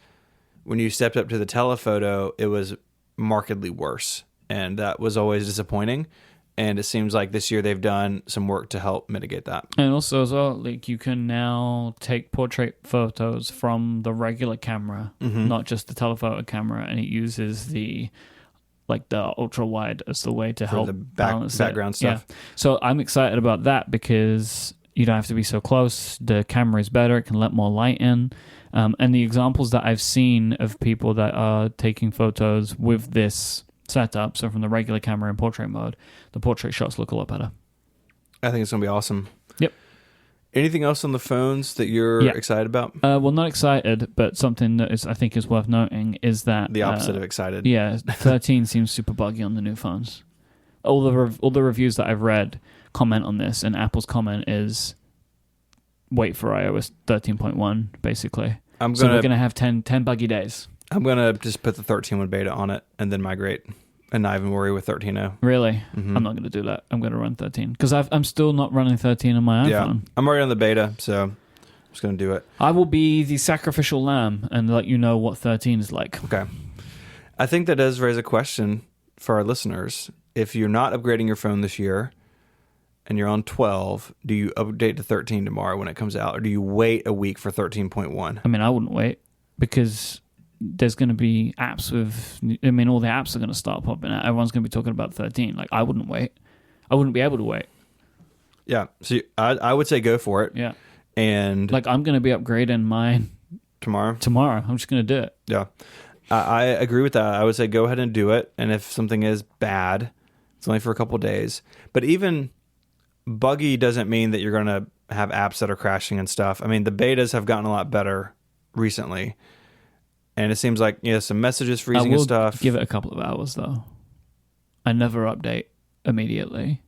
when you stepped up to the telephoto, it was markedly worse, and that was always disappointing. And it seems like this year they've done some work to help mitigate that.
And also as well, like you can now take portrait photos from the regular camera, not just the telephoto camera, and it uses the ultra wide as the way to help
the
balance
background stuff.
Yeah. So I'm excited about that because you don't have to be so close. The camera is better; it can let more light in. And the examples that I've seen of people that are taking photos with this setup, so from the regular camera in portrait mode, the portrait shots look a lot better.
I think it's going to be awesome.
Yep.
Anything else on the phones that you're excited about?
Well, not excited, but something that I think is worth noting is that
the opposite of excited.
Yeah, 13 seems super buggy on the new phones. All the reviews that I've read comment on this, and Apple's comment is wait for iOS 13.1, basically. So we're going to have 10 buggy days.
I'm going to just put the 13.1 beta on it and then migrate and not even worry with 13.0.
Really? Mm-hmm. I'm not going to do that. I'm going to run 13 because I'm still not running 13 on my iPhone.
Yeah, I'm already on the beta, so I'm just going to do it.
I will be the sacrificial lamb and let you know what 13 is like.
Okay. I think that does raise a question for our listeners. If you're not upgrading your phone this year and you're on 12, do you update to 13 tomorrow when it comes out, or do you wait a week for 13.1?
I mean, I wouldn't wait because there's going to be apps with, I mean, all the apps are going to start popping out. Everyone's going to be talking about 13. Like, I wouldn't wait. I wouldn't be able to wait.
Yeah. So I would say go for it.
Yeah.
And
like, I'm going to be upgrading mine
tomorrow.
I'm just going to do it.
Yeah. I agree with that. I would say go ahead and do it. And if something is bad, it's only for a couple days. But even buggy doesn't mean that you're going to have apps that are crashing and stuff. I mean, the betas have gotten a lot better recently. And it seems like, some messages freezing and stuff.
Give it a couple of hours, though. I never update immediately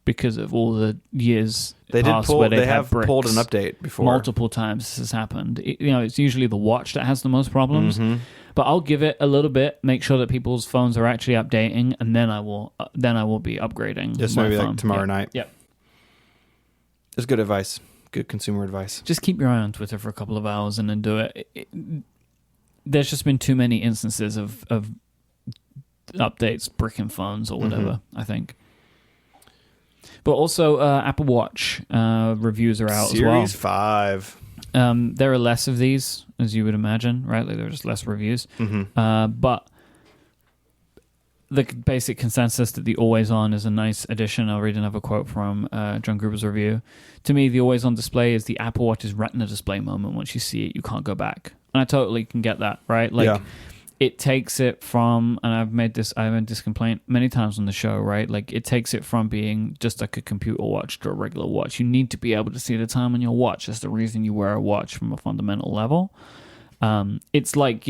because of all the years
they
past
did
where
they have pulled an update before.
Multiple times this has happened. It's usually the watch that has the most problems. Mm-hmm. But I'll give it a little bit, make sure that people's phones are actually updating, and then I will be upgrading.
Just maybe like tomorrow night.
Yep.
It's good advice. Good consumer advice.
Just keep your eye on Twitter for a couple of hours and then do it. There's just been too many instances of updates bricking phones or whatever, I think. But also Apple Watch reviews are out as well.
Series 5.
There are less of these, as you would imagine, right? Like there are just less reviews. Mm-hmm. But the basic consensus that the Always On is a nice addition. I'll read another quote from John Gruber's review. To me, the Always On display is the Apple Watch's retina display moment. Once you see it, you can't go back. And I totally can get that, right? Like, it takes it from, and I've made this complaint many times on the show, right? Like, it takes it from being just like a computer watch to a regular watch. You need to be able to see the time on your watch. That's the reason you wear a watch from a fundamental level. It's like,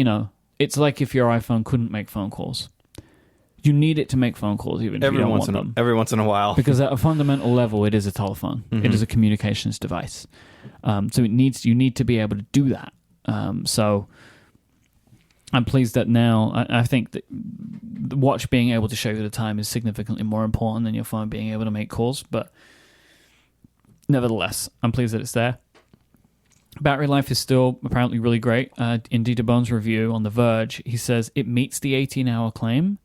it's like if your iPhone couldn't make phone calls. You need it to make phone calls, even if you don't want them.
Every once in a while.
Because at a fundamental level, it is a telephone. Mm-hmm. It is a communications device. So you need to be able to do that. So I'm pleased that now I think that the watch being able to show you the time is significantly more important than your phone being able to make calls. But nevertheless, I'm pleased that it's there. Battery life is still apparently really great. In Dieter Bohn's review on The Verge, he says it meets the 18-hour claim,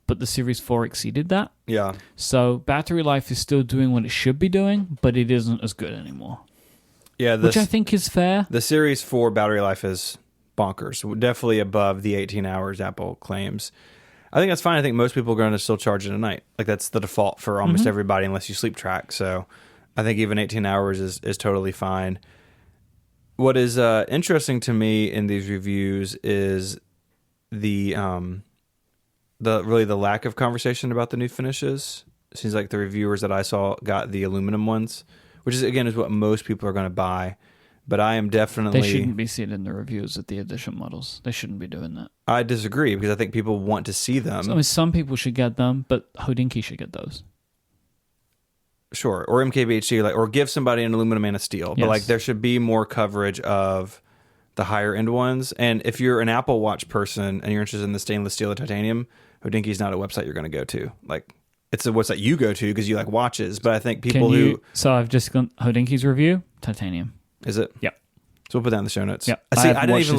but the Series 4 exceeded that.
Yeah.
So battery life is still doing what it should be doing, but it isn't as good anymore.
Yeah,
which I think is fair.
The Series 4 battery life is bonkers. Definitely above the 18 hours Apple claims. I think that's fine. I think most people are going to still charge it at night. Like, that's the default for almost everybody unless you sleep track. So I think even 18 hours is totally fine. What is interesting to me in these reviews is the lack of conversation about the new finishes. It seems like the reviewers that I saw got the aluminum ones, which is what most people are going to buy. But I am definitely...
They shouldn't be seen in the reviews of the edition models. They shouldn't be doing that.
I disagree, because I think people want to see them.
So, some people should get them, but Hodinkee should get those.
Sure, or MKBHD, or give somebody an aluminum and a steel. But there should be more coverage of the higher end ones. And if you're an Apple Watch person and you're interested in the stainless steel or titanium, Hodinkee's not a website you're going to go to. Like, it's a website you go to because you like watches. But I think people
So I've just gone Hodinkee's review, titanium.
Is it?
Yep.
So we'll put that in the show notes.
Yep.
See, I didn't even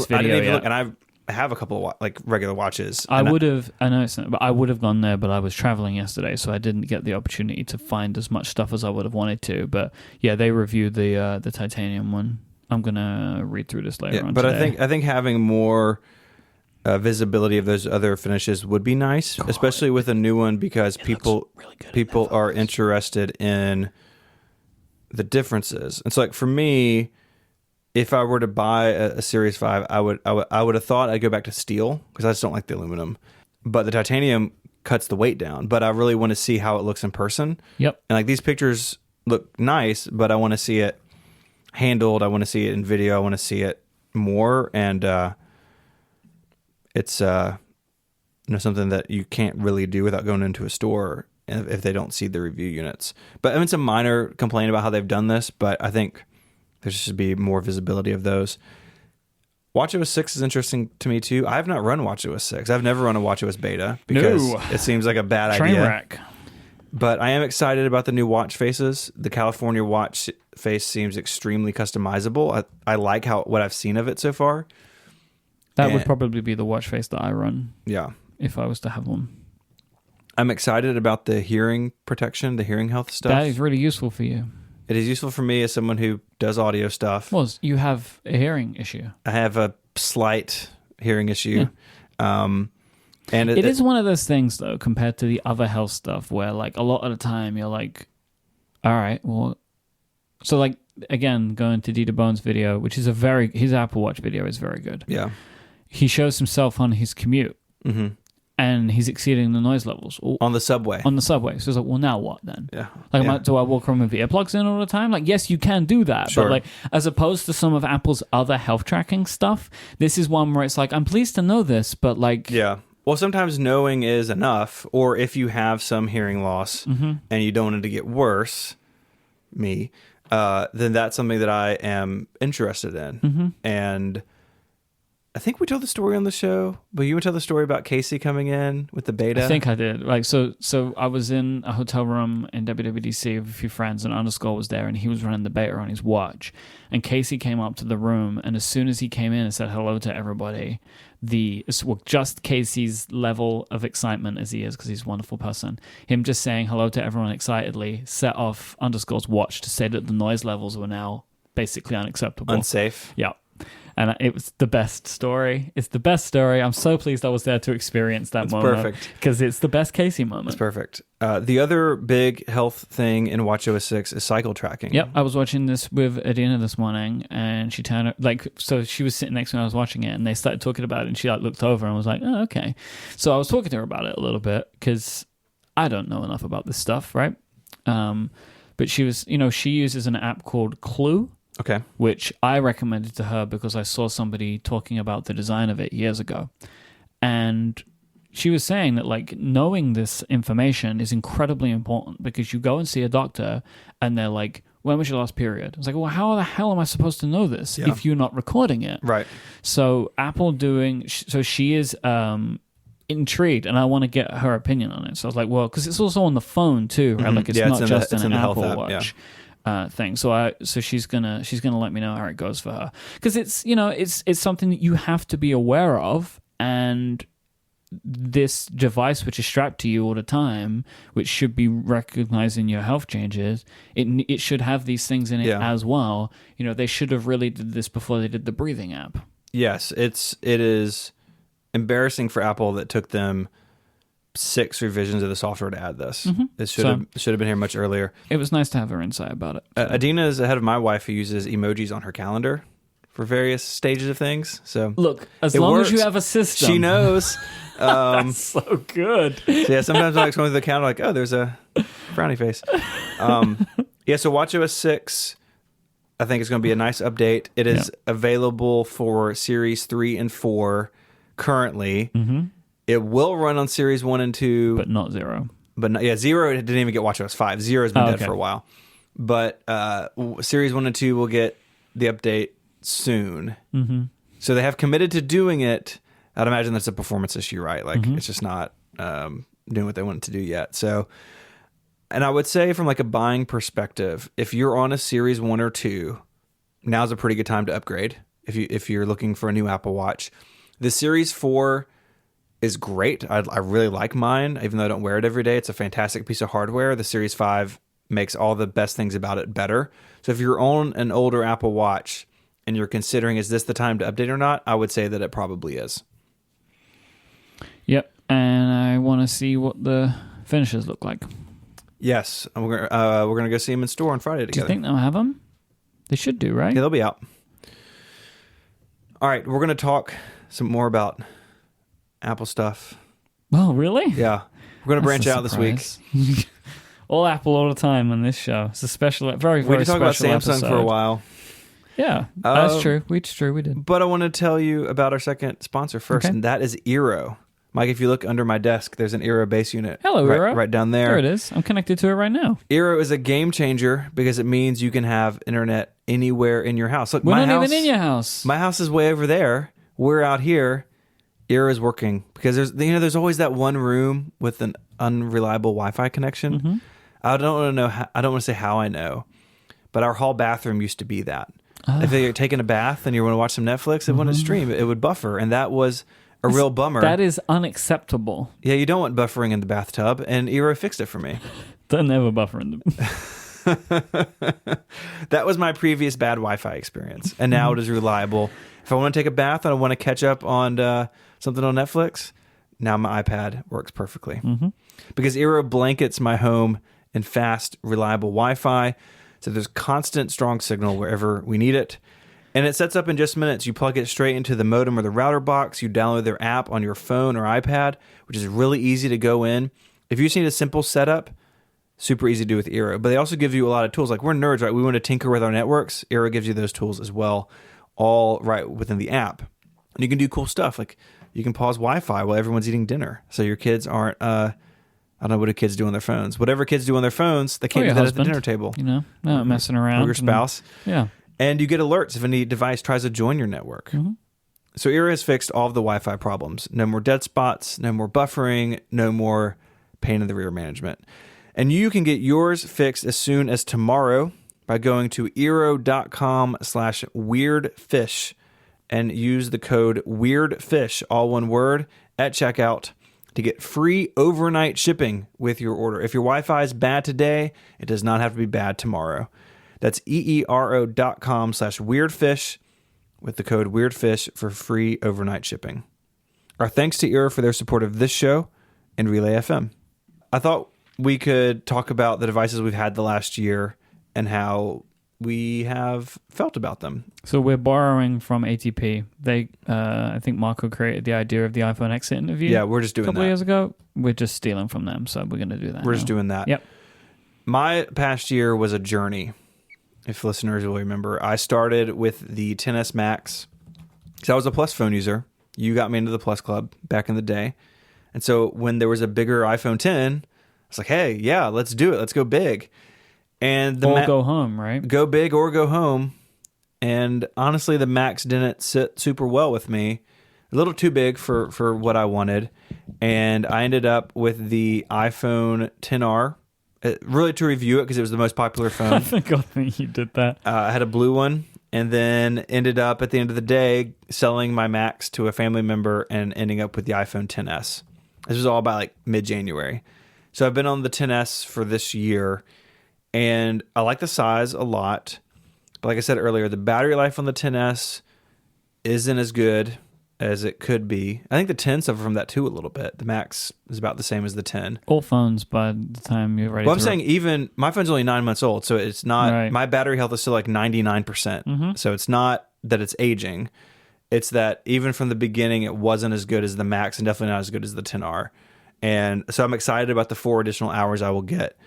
look, and I have a couple of regular watches.
I would have. I know it's not, but I would have gone there. But I was traveling yesterday, so I didn't get the opportunity to find as much stuff as I would have wanted to. But yeah, they reviewed the titanium one. I'm gonna read through this later on. But
today. I think having more visibility of those other finishes would be nice, especially with a new one, because people are interested in the differences. And so, like, for me, if I were to buy a Series 5, I would have thought I'd go back to steel, because I just don't like the aluminum. But the titanium cuts the weight down. But I really want to see how it looks in person.
Yep.
And like, these pictures look nice, but I want to see it handled. I want to see it in video. I want to see it more. And it's something that you can't really do without going into a store if they don't see the review units. But I mean, it's a minor complaint about how they've done this, but I think there should be more visibility of those. WatchOS 6 is interesting to me too. I have not run WatchOS 6. I've never run a WatchOS beta because it seems like a bad idea.
Train wreck.
But I am excited about the new watch faces. The California watch face seems extremely customizable. I like what I've seen of it so far.
That would probably be the watch face that I run.
Yeah.
If I was to have one.
I'm excited about the hearing protection, the hearing health stuff.
That is really useful for you.
It is useful for me as someone who does audio stuff.
Well, you have a hearing issue.
I have a slight hearing issue. And
it is one of those things, though, compared to the other health stuff, where like a lot of the time you're like, all right, well, so like again, going to Dieter Bohn's video, which is his Apple Watch video is very good.
Yeah,
he shows himself on his commute, and he's exceeding the noise levels
on the subway.
So it's like, well, now what then?
Yeah,
like, do I walk around with earplugs in all the time? Like, yes, you can do that,
sure.
But like, as opposed to some of Apple's other health tracking stuff, this is one where it's like, I'm pleased to know this, but like,
yeah. Well, sometimes knowing is enough, or if you have some hearing loss and you don't want it to get worse, then that's something that I am interested in. And I think we told the story on the show, but you would tell the story about Casey coming in with the beta?
I think I did. Like, so I was in a hotel room in WWDC with a few friends, and Underscore was there, and he was running the beta on his watch. And Casey came up to the room, and as soon as he came in and said hello to everybody, just Casey's level of excitement as he is, because he's a wonderful person, him just saying hello to everyone excitedly set off Underscore's watch to say that the noise levels were now basically unacceptable.
Unsafe.
Yeah. And it was the best story. It's the best story. I'm so pleased I was there to experience that moment.
Perfect.
Because it's the best Casey moment.
It's perfect. The other big health thing in WatchOS 6 is cycle tracking.
Yep. I was watching this with Adina this morning, and she turned so she was sitting next to me when I was watching it, and they started talking about it, and she looked over and was like, oh, okay. So I was talking to her about it a little bit, because I don't know enough about this stuff, right? But she was, she uses an app called Clue.
Okay.
Which I recommended to her because I saw somebody talking about the design of it years ago. And she was saying that, like, knowing this information is incredibly important, because you go and see a doctor and they're like, when was your last period? I was like, well, how the hell am I supposed to know this if you're not recording it?
Right.
So she is intrigued, and I want to get her opinion on it. So I was like, well, because it's also on the phone too, right? Like, it's not just an Apple Watch. Thing. So she's gonna let me know how it goes for her, because it's something that you have to be aware of, and this device which is strapped to you all the time, which should be recognizing your health changes, it should have these things in it as well. They should have really did this before they did the breathing app. Yes,
it is embarrassing for Apple that took them 6 revisions of the software to add this. It should have been here much earlier.
It was nice to have her insight about it.
Adina is ahead of my wife, who uses emojis on her calendar for various stages of things. So
look, as long as you have a system,
she knows.
That's so good.
So sometimes I'm going through the counter like, oh, there's a frowny face. So WatchOS 6, I think, is going to be a nice update. It is available for Series 3 and 4 currently. It will run on Series 1 and 2.
But not 0.
But 0 didn't even get WatchOS 5. 0 has been dead for a while. But Series 1 and 2 will get the update soon. So they have committed to doing it. I'd imagine that's a performance issue, right? Like, it's just not doing what they want it to do yet. So, and I would say from like a buying perspective, if you're on a Series 1 or 2, now's a pretty good time to upgrade if you're looking for a new Apple Watch. The Series 4 is great. I really like mine, even though I don't wear it every day. It's a fantastic piece of hardware. The Series 5 makes all the best things about it better. So if you're on an older Apple Watch and you're considering, is this the time to update or not, I would say that it probably is.
Yep, and I want to see what the finishes look like.
Yes, and we're gonna go see them in store on Friday together.
Do you think they'll have them? They should do, right?
Yeah, they'll be out. All right, we're gonna talk some more about Apple stuff.
Oh, really?
Yeah. We're going to branch out this week.
All Apple all the time on this show. It's a special, very, very special
We talked about Samsung
episode.
for a while.
Yeah, that's true. It's true, we did.
But I want to tell you about our second sponsor first, and that is Eero. Myke, if you look under my desk, there's an Eero base unit.
Hello, Eero.
Right down there.
There it is. I'm connected to it right now.
Eero is a game changer because it means you can have internet anywhere in your house. Look,
we're not even in your house.
My house is way over there. We're out here. Eero is working because there's always that one room with an unreliable Wi-Fi connection. I don't want to know. I don't want to say how I know, but our hall bathroom used to be that. If you're taking a bath and you want to watch some Netflix, it wouldn't stream. It would buffer, and that was a real bummer.
That is unacceptable.
Yeah, you don't want buffering in the bathtub, and Eero fixed it for me.
Don't ever buffer in the.
That was my previous bad Wi-Fi experience, and now it is reliable. If I want to take a bath and I want to catch up on something on Netflix, now my iPad works perfectly. Because Eero blankets my home in fast, reliable Wi-Fi, so there's constant, strong signal wherever we need it. And it sets up in just minutes. You plug it straight into the modem or the router box. You download their app on your phone or iPad, which is really easy to go in. If you just need a simple setup, super easy to do with Eero. But they also give you a lot of tools. Like, we're nerds, right? We want to tinker with our networks. Eero gives you those tools as well, all right within the app. And you can do cool stuff. Like, you can pause Wi-Fi while everyone's eating dinner. So your kids aren't, I don't know what do kids do on their phones. Whatever kids do on their phones, they can't do that
husband,
at the dinner table.
Not messing around.
Or your spouse.
Yeah.
And you get alerts if any device tries to join your network. So Eero has fixed all of the Wi-Fi problems. No more dead spots, no more buffering, no more pain in the rear management. And you can get yours fixed as soon as tomorrow by going to Eero.com/weirdfish and use the code WEIRDFISH, all one word, at checkout to get free overnight shipping with your order. If your Wi-Fi is bad today, it does not have to be bad tomorrow. That's EERO.com/weirdfish with the code WEIRDFISH for free overnight shipping. Our thanks to Eero for their support of this show and Relay FM. I thought we could talk about the devices we've had the last year and how we have felt about them.
So we're borrowing from ATP. They, I think Marco created the idea of the iPhone exit interview.
Yeah, we're just doing that.
A couple of years ago. We're just stealing from them, so we're going to do that.
We're just doing that.
Yep.
My past year was a journey. If listeners will remember, I started with the XS Max because I was a Plus phone user. You got me into the Plus Club back in the day. And so when there was a bigger iPhone 10, I was like, hey, yeah, let's do it. Let's go big. And
go home, right?
Go big or go home. And honestly, the Max didn't sit super well with me. A little too big for what I wanted. And I ended up with the iPhone XR. Really to review it because it was the most popular phone.
I think you did that.
I had a blue one and then ended up at the end of the day selling my Max to a family member and ending up with the iPhone XS. This was all by like mid-January. So I've been on the XS for this year and I like the size a lot. But like I said earlier, the battery life on the XS isn't as good as it could be. I think the 10 suffered from that too a little bit. The Max is about the same as the 10.
All phones by the time you're ready.
Well, I'm saying even my phone's only 9 months old, so it's not right. My battery health is still like 99%. So it's not that it's aging. It's that even from the beginning, it wasn't as good as the Max and definitely not as good as the XR. And so I'm excited about the 4 additional hours I will get.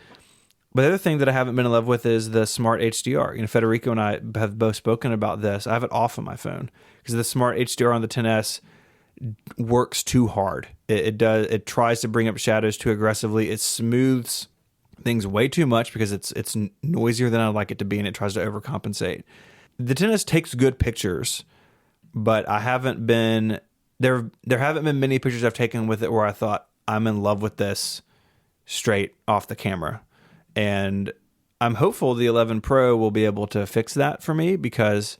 But the other thing that I haven't been in love with is the Smart HDR. You know, Federico and I have both spoken about this. I have it off on my phone because the Smart HDR on the XS works too hard. It tries to bring up shadows too aggressively. It smooths things way too much because it's noisier than I'd like it to be, and it tries to overcompensate. The XS takes good pictures, but I haven't been there haven't been many pictures I've taken with it where I thought I'm in love with this straight off the camera. And I'm hopeful the 11 Pro will be able to fix that for me because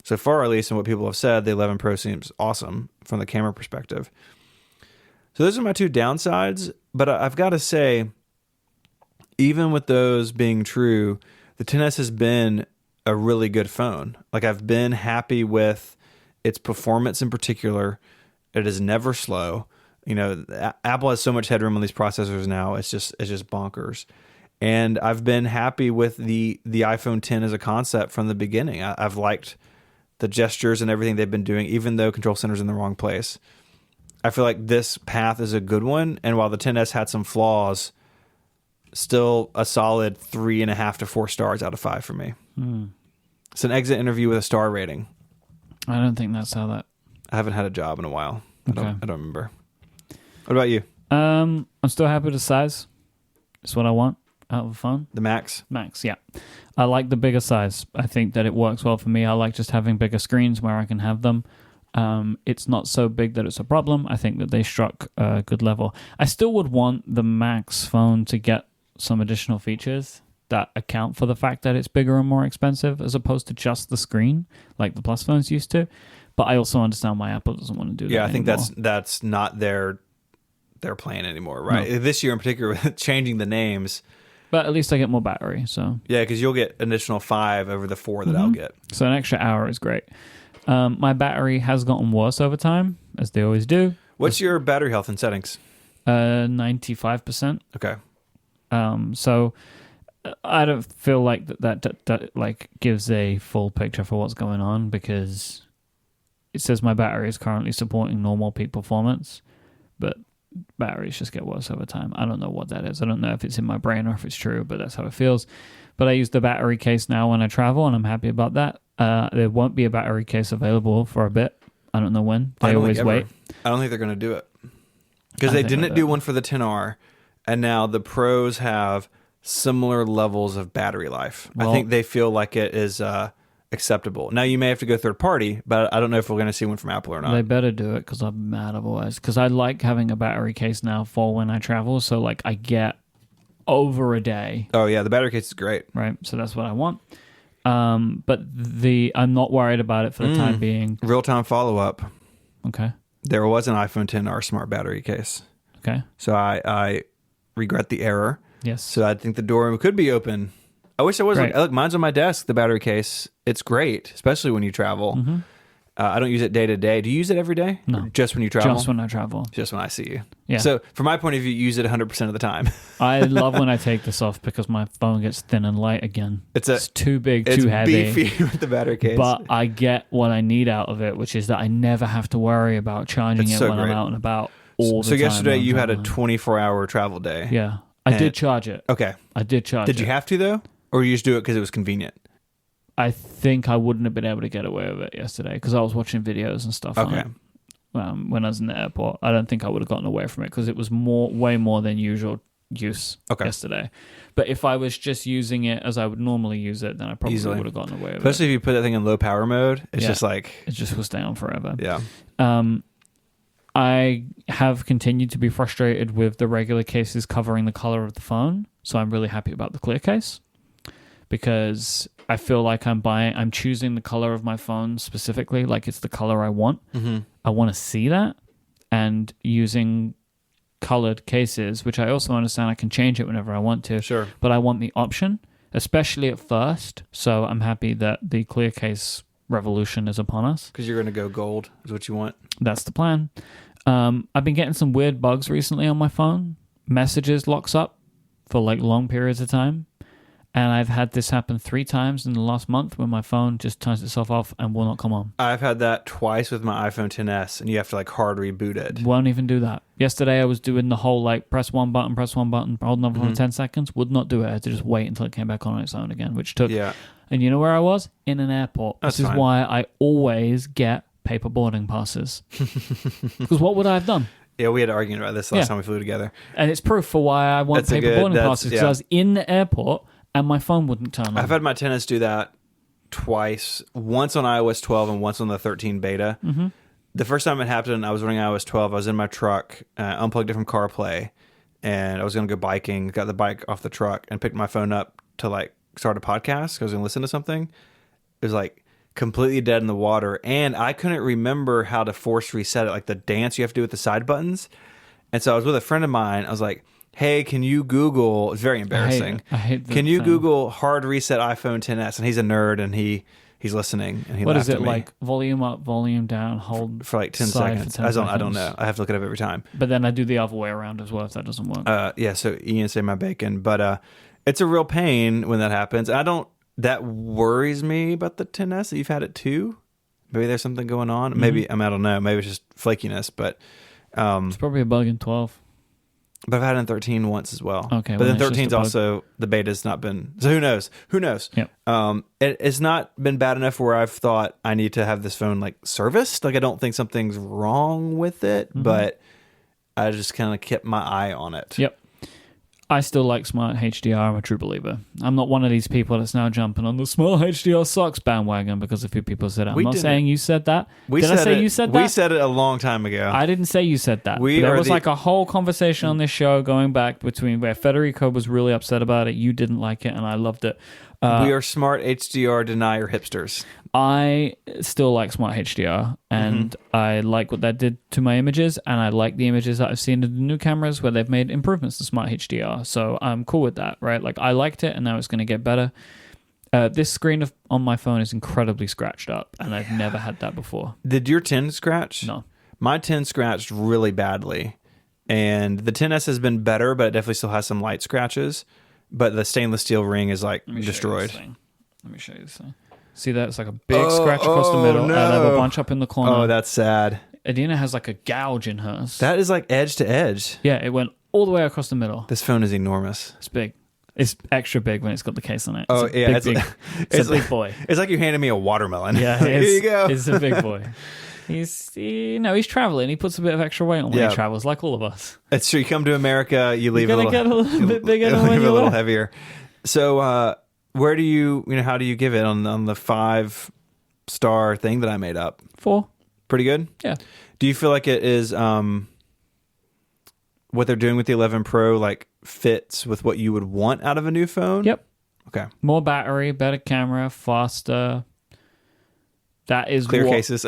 so far, at least, and what people have said, the 11 Pro seems awesome from the camera perspective. So those are my two downsides. But I've got to say, even with those being true, the XS has been a really good phone. Like, I've been happy with its performance in particular. It is never slow. You know, Apple has so much headroom on these processors now. It's just bonkers. And I've been happy with the iPhone 10 as a concept from the beginning. I've liked the gestures and everything they've been doing, even though Control Center's in the wrong place. I feel like this path is a good one. And while the XS had some flaws, still a solid 3.5 to 4 stars out of 5 for me. It's an exit interview with a star rating.
I don't think that's how that...
I haven't had a job in a while.
Okay.
I don't remember. What about you?
I'm still happy with the size. It's what I want out of a phone.
The Max?
Max, yeah. I like the bigger size. I think that it works well for me. I like just having bigger screens where I can have them. It's not so big that it's a problem. I think that they struck a good level. I still would want the Max phone to get some additional features that account for the fact that it's bigger and more expensive as opposed to just the screen like the Plus phones used to. But I also understand why Apple doesn't want to do that.
Yeah, I think
anymore.
that's not their plan anymore, right? No. This year in particular, with changing the names,
But at least I get more battery. So
Yeah, because you'll get an additional 5 over the 4 that I'll get.
So an extra hour is great. My battery has gotten worse over time, as they always do.
What's your battery health and settings?
95%.
Okay.
So I don't feel like that like gives a full picture for what's going on, because it says my battery is currently supporting normal peak performance, but batteries just get worse over time. I don't know what that is. I don't know if it's in my brain or if it's true, but that's how it feels. But I use the battery case now when I travel, and I'm happy about that. There won't be a battery case available for a bit. I don't know when. They always wait.
I don't think they're going to do it. Because they didn't do one for the 10R, and now the Pros have similar levels of battery life. Well, I think they feel like it is acceptable. Now, you may have to go third party, but I don't know if we're going to see one from Apple or not.
They better do it, because I'm mad otherwise. Because I like having a battery case now for when I travel, so like I get over a day.
Oh, yeah, the battery case is great.
Right, so that's what I want. But I'm not worried about it for the time being.
Real-time follow-up.
Okay.
There was an iPhone XR smart battery case.
Okay.
So I regret the error.
Yes.
So I think the door could be open. I wish I was. Look, mine's on my desk, the battery case. It's great, especially when you travel. Mm-hmm. I don't use it day to day. Do you use it every day?
No.
Or just when you travel?
Just when I travel.
Just when I see you.
Yeah.
So from my point of view, you use it 100% of the time.
I love when I take this off, because my phone gets thin and light again. It's too big, too heavy.
It's beefy with the battery case.
But I get what I need out of it, which is that I never have to worry about charging it when I'm out and about all the time.
So yesterday you had a 24-hour travel day.
Yeah. I did charge it.
Okay.
I did charge it.
Did you have to, though? Or you just do it because it was convenient?
I think I wouldn't have been able to get away with it yesterday, because I was watching videos and stuff on it when I was in the airport. I don't think I would have gotten away from it, because it was way more than usual use yesterday. But if I was just using it as I would normally use it, then I probably would have gotten away with it.
Especially if you put that thing in low power mode, it's just like...
It just will stay on forever.
Yeah.
I have continued to be frustrated with the regular cases covering the color of the phone, so I'm really happy about the clear case, because I feel like I'm choosing the color of my phone specifically, like it's the color I want. Mm-hmm. I want to see that, and using colored cases, which I also understand I can change it whenever I want to.
Sure.
But I want the option, especially at first. So I'm happy that the clear case revolution is upon us.
Because you're going to go gold is what you want.
That's the plan. I've been getting some weird bugs recently on my phone. Messages locks up for like long periods of time. And I've had this happen 3 times in the last month, when my phone just turns itself off and will not come on.
I've had that twice with my iPhone XS, and you have to like hard reboot it.
Won't even do that. Yesterday I was doing the whole like press one button, hold another for 10 seconds. Would not do it. I had to just wait until it came back on its own again, which took...
Yeah.
And you know where I was? In an airport. This is why I always get paper boarding passes. Because what would I have done?
Yeah, we had an argument about this last time we flew together.
And it's proof for why I want paper boarding passes, because I was in the airport and my phone wouldn't turn on.
I've had my tenants do that twice. Once on iOS 12 and once on the 13 beta. Mm-hmm. The first time it happened, I was running iOS 12. I was in my truck, unplugged it from CarPlay, and I was going to go biking. Got the bike off the truck and picked my phone up to like start a podcast because I was going to listen to something. It was like completely dead in the water, and I couldn't remember how to force reset it, like the dance you have to do with the side buttons. And so I was with a friend of mine. I was like, hey, can you Google... It's very embarrassing.
I hate
Can you Google hard reset iPhone XS? And he's a nerd, and he's listening, and he
What
laughed
is it
at me.
like? Volume up, volume down, hold
for like 10 seconds. I don't know. I have to look it up every time.
But then I do the other way around as well if that doesn't work.
Yeah, so Ian say my bacon. But it's a real pain when that happens. That worries me about the XS that you've had it too. Maybe there's something going on. Mm-hmm. Maybe, I don't know. Maybe it's just flakiness, but...
it's probably a bug in 12.
But I've had it in 13 once as well.
Okay.
But then 13's also, the beta's not been... So who knows?
Yep.
It's not been bad enough where I've thought I need to have this phone like serviced. Like I don't think something's wrong with it, but I just kind of kept my eye on it.
Yep. I still like Smart HDR. I'm a true believer. I'm not one of these people that's now jumping on the Smart HDR sucks bandwagon because a few people said it. I'm not saying you said that. Did I say you said that?
We said it a long time ago.
I didn't say you said that. There was like a whole conversation on this show going back between where Federico was really upset about it, you didn't like it, and I loved it.
We are smart HDR denier hipsters.
I still like Smart HDR, and I like what that did to my images, and I like the images that I've seen in the new cameras where they've made improvements to Smart HDR. So I'm cool with that, right? Like, I liked it, and now it's going to get better. This screen on my phone is incredibly scratched up, and I've never had that before.
Did your 10 scratch?
No.
My 10 scratched really badly, and the 10S has been better, but it definitely still has some light scratches. But the stainless steel ring is like destroyed.
Let me show you this thing. See that? It's like a big scratch across the middle,
no.
and I have a bunch up in the corner.
Oh, that's sad.
Adina has like a gouge in hers.
That is like edge to edge.
Yeah, it went all the way across the middle.
This phone is enormous.
It's big. It's extra big when it's got the case on it.
Oh,
it's a
yeah.
it's a big boy.
It's like you handed me a watermelon.
Yeah,
Here you go.
It's a big boy. He's traveling. He puts a bit of extra weight on when he travels, like all of us.
It's true. You come to America, you leave
You're
a
gonna get a little bit bigger than
leave
when
a
you
little
left.
heavier. So, where do how do you give it on the 5-star thing that I made up?
4.
Pretty good?
Yeah.
Do you feel like it is what they're doing with the 11 Pro like fits with what you would want out of a new phone?
Yep.
Okay.
More battery, better camera, faster. That is
Clear cases.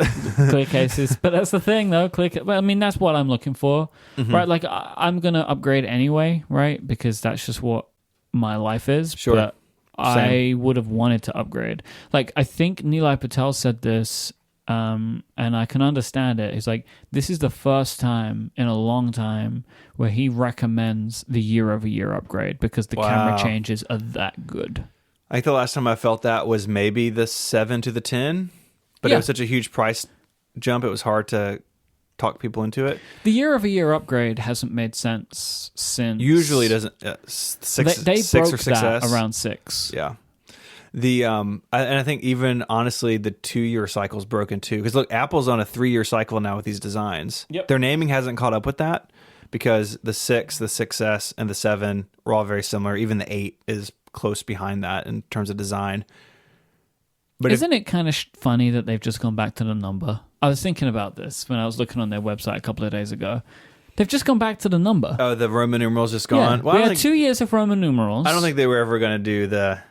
Clear cases. But that's the thing, though. But I mean, that's what I'm looking for, right? Like, I'm going to upgrade anyway, right? Because that's just what my life is.
Sure.
But I would have wanted to upgrade. Like, I think Nilay Patel said this, and I can understand it. It's like, this is the first time in a long time where he recommends the year-over-year upgrade because the camera changes are that good.
I think the last time I felt that was maybe the 7 to the 10. But it was such a huge price jump, it was hard to talk people into it.
The year-over-year upgrade hasn't made sense since...
Usually doesn't.
They
6
broke
or 6S.
that around 6.
Yeah. And I think even, honestly, the 2-year cycle's broken too. Because look, Apple's on a 3-year cycle now with these designs.
Yep.
Their naming hasn't caught up with that because the 6, the 6S, and the 7 were all very similar. Even the 8 is close behind that in terms of design. But
Isn't it kind of funny that they've just gone back to the number? I was thinking about this when I was looking on their website a couple of days ago. They've just gone back to the number.
Oh, the Roman numerals just gone?
Yeah,
Well,
we had 2 years of Roman numerals.
I don't think they were ever going to do the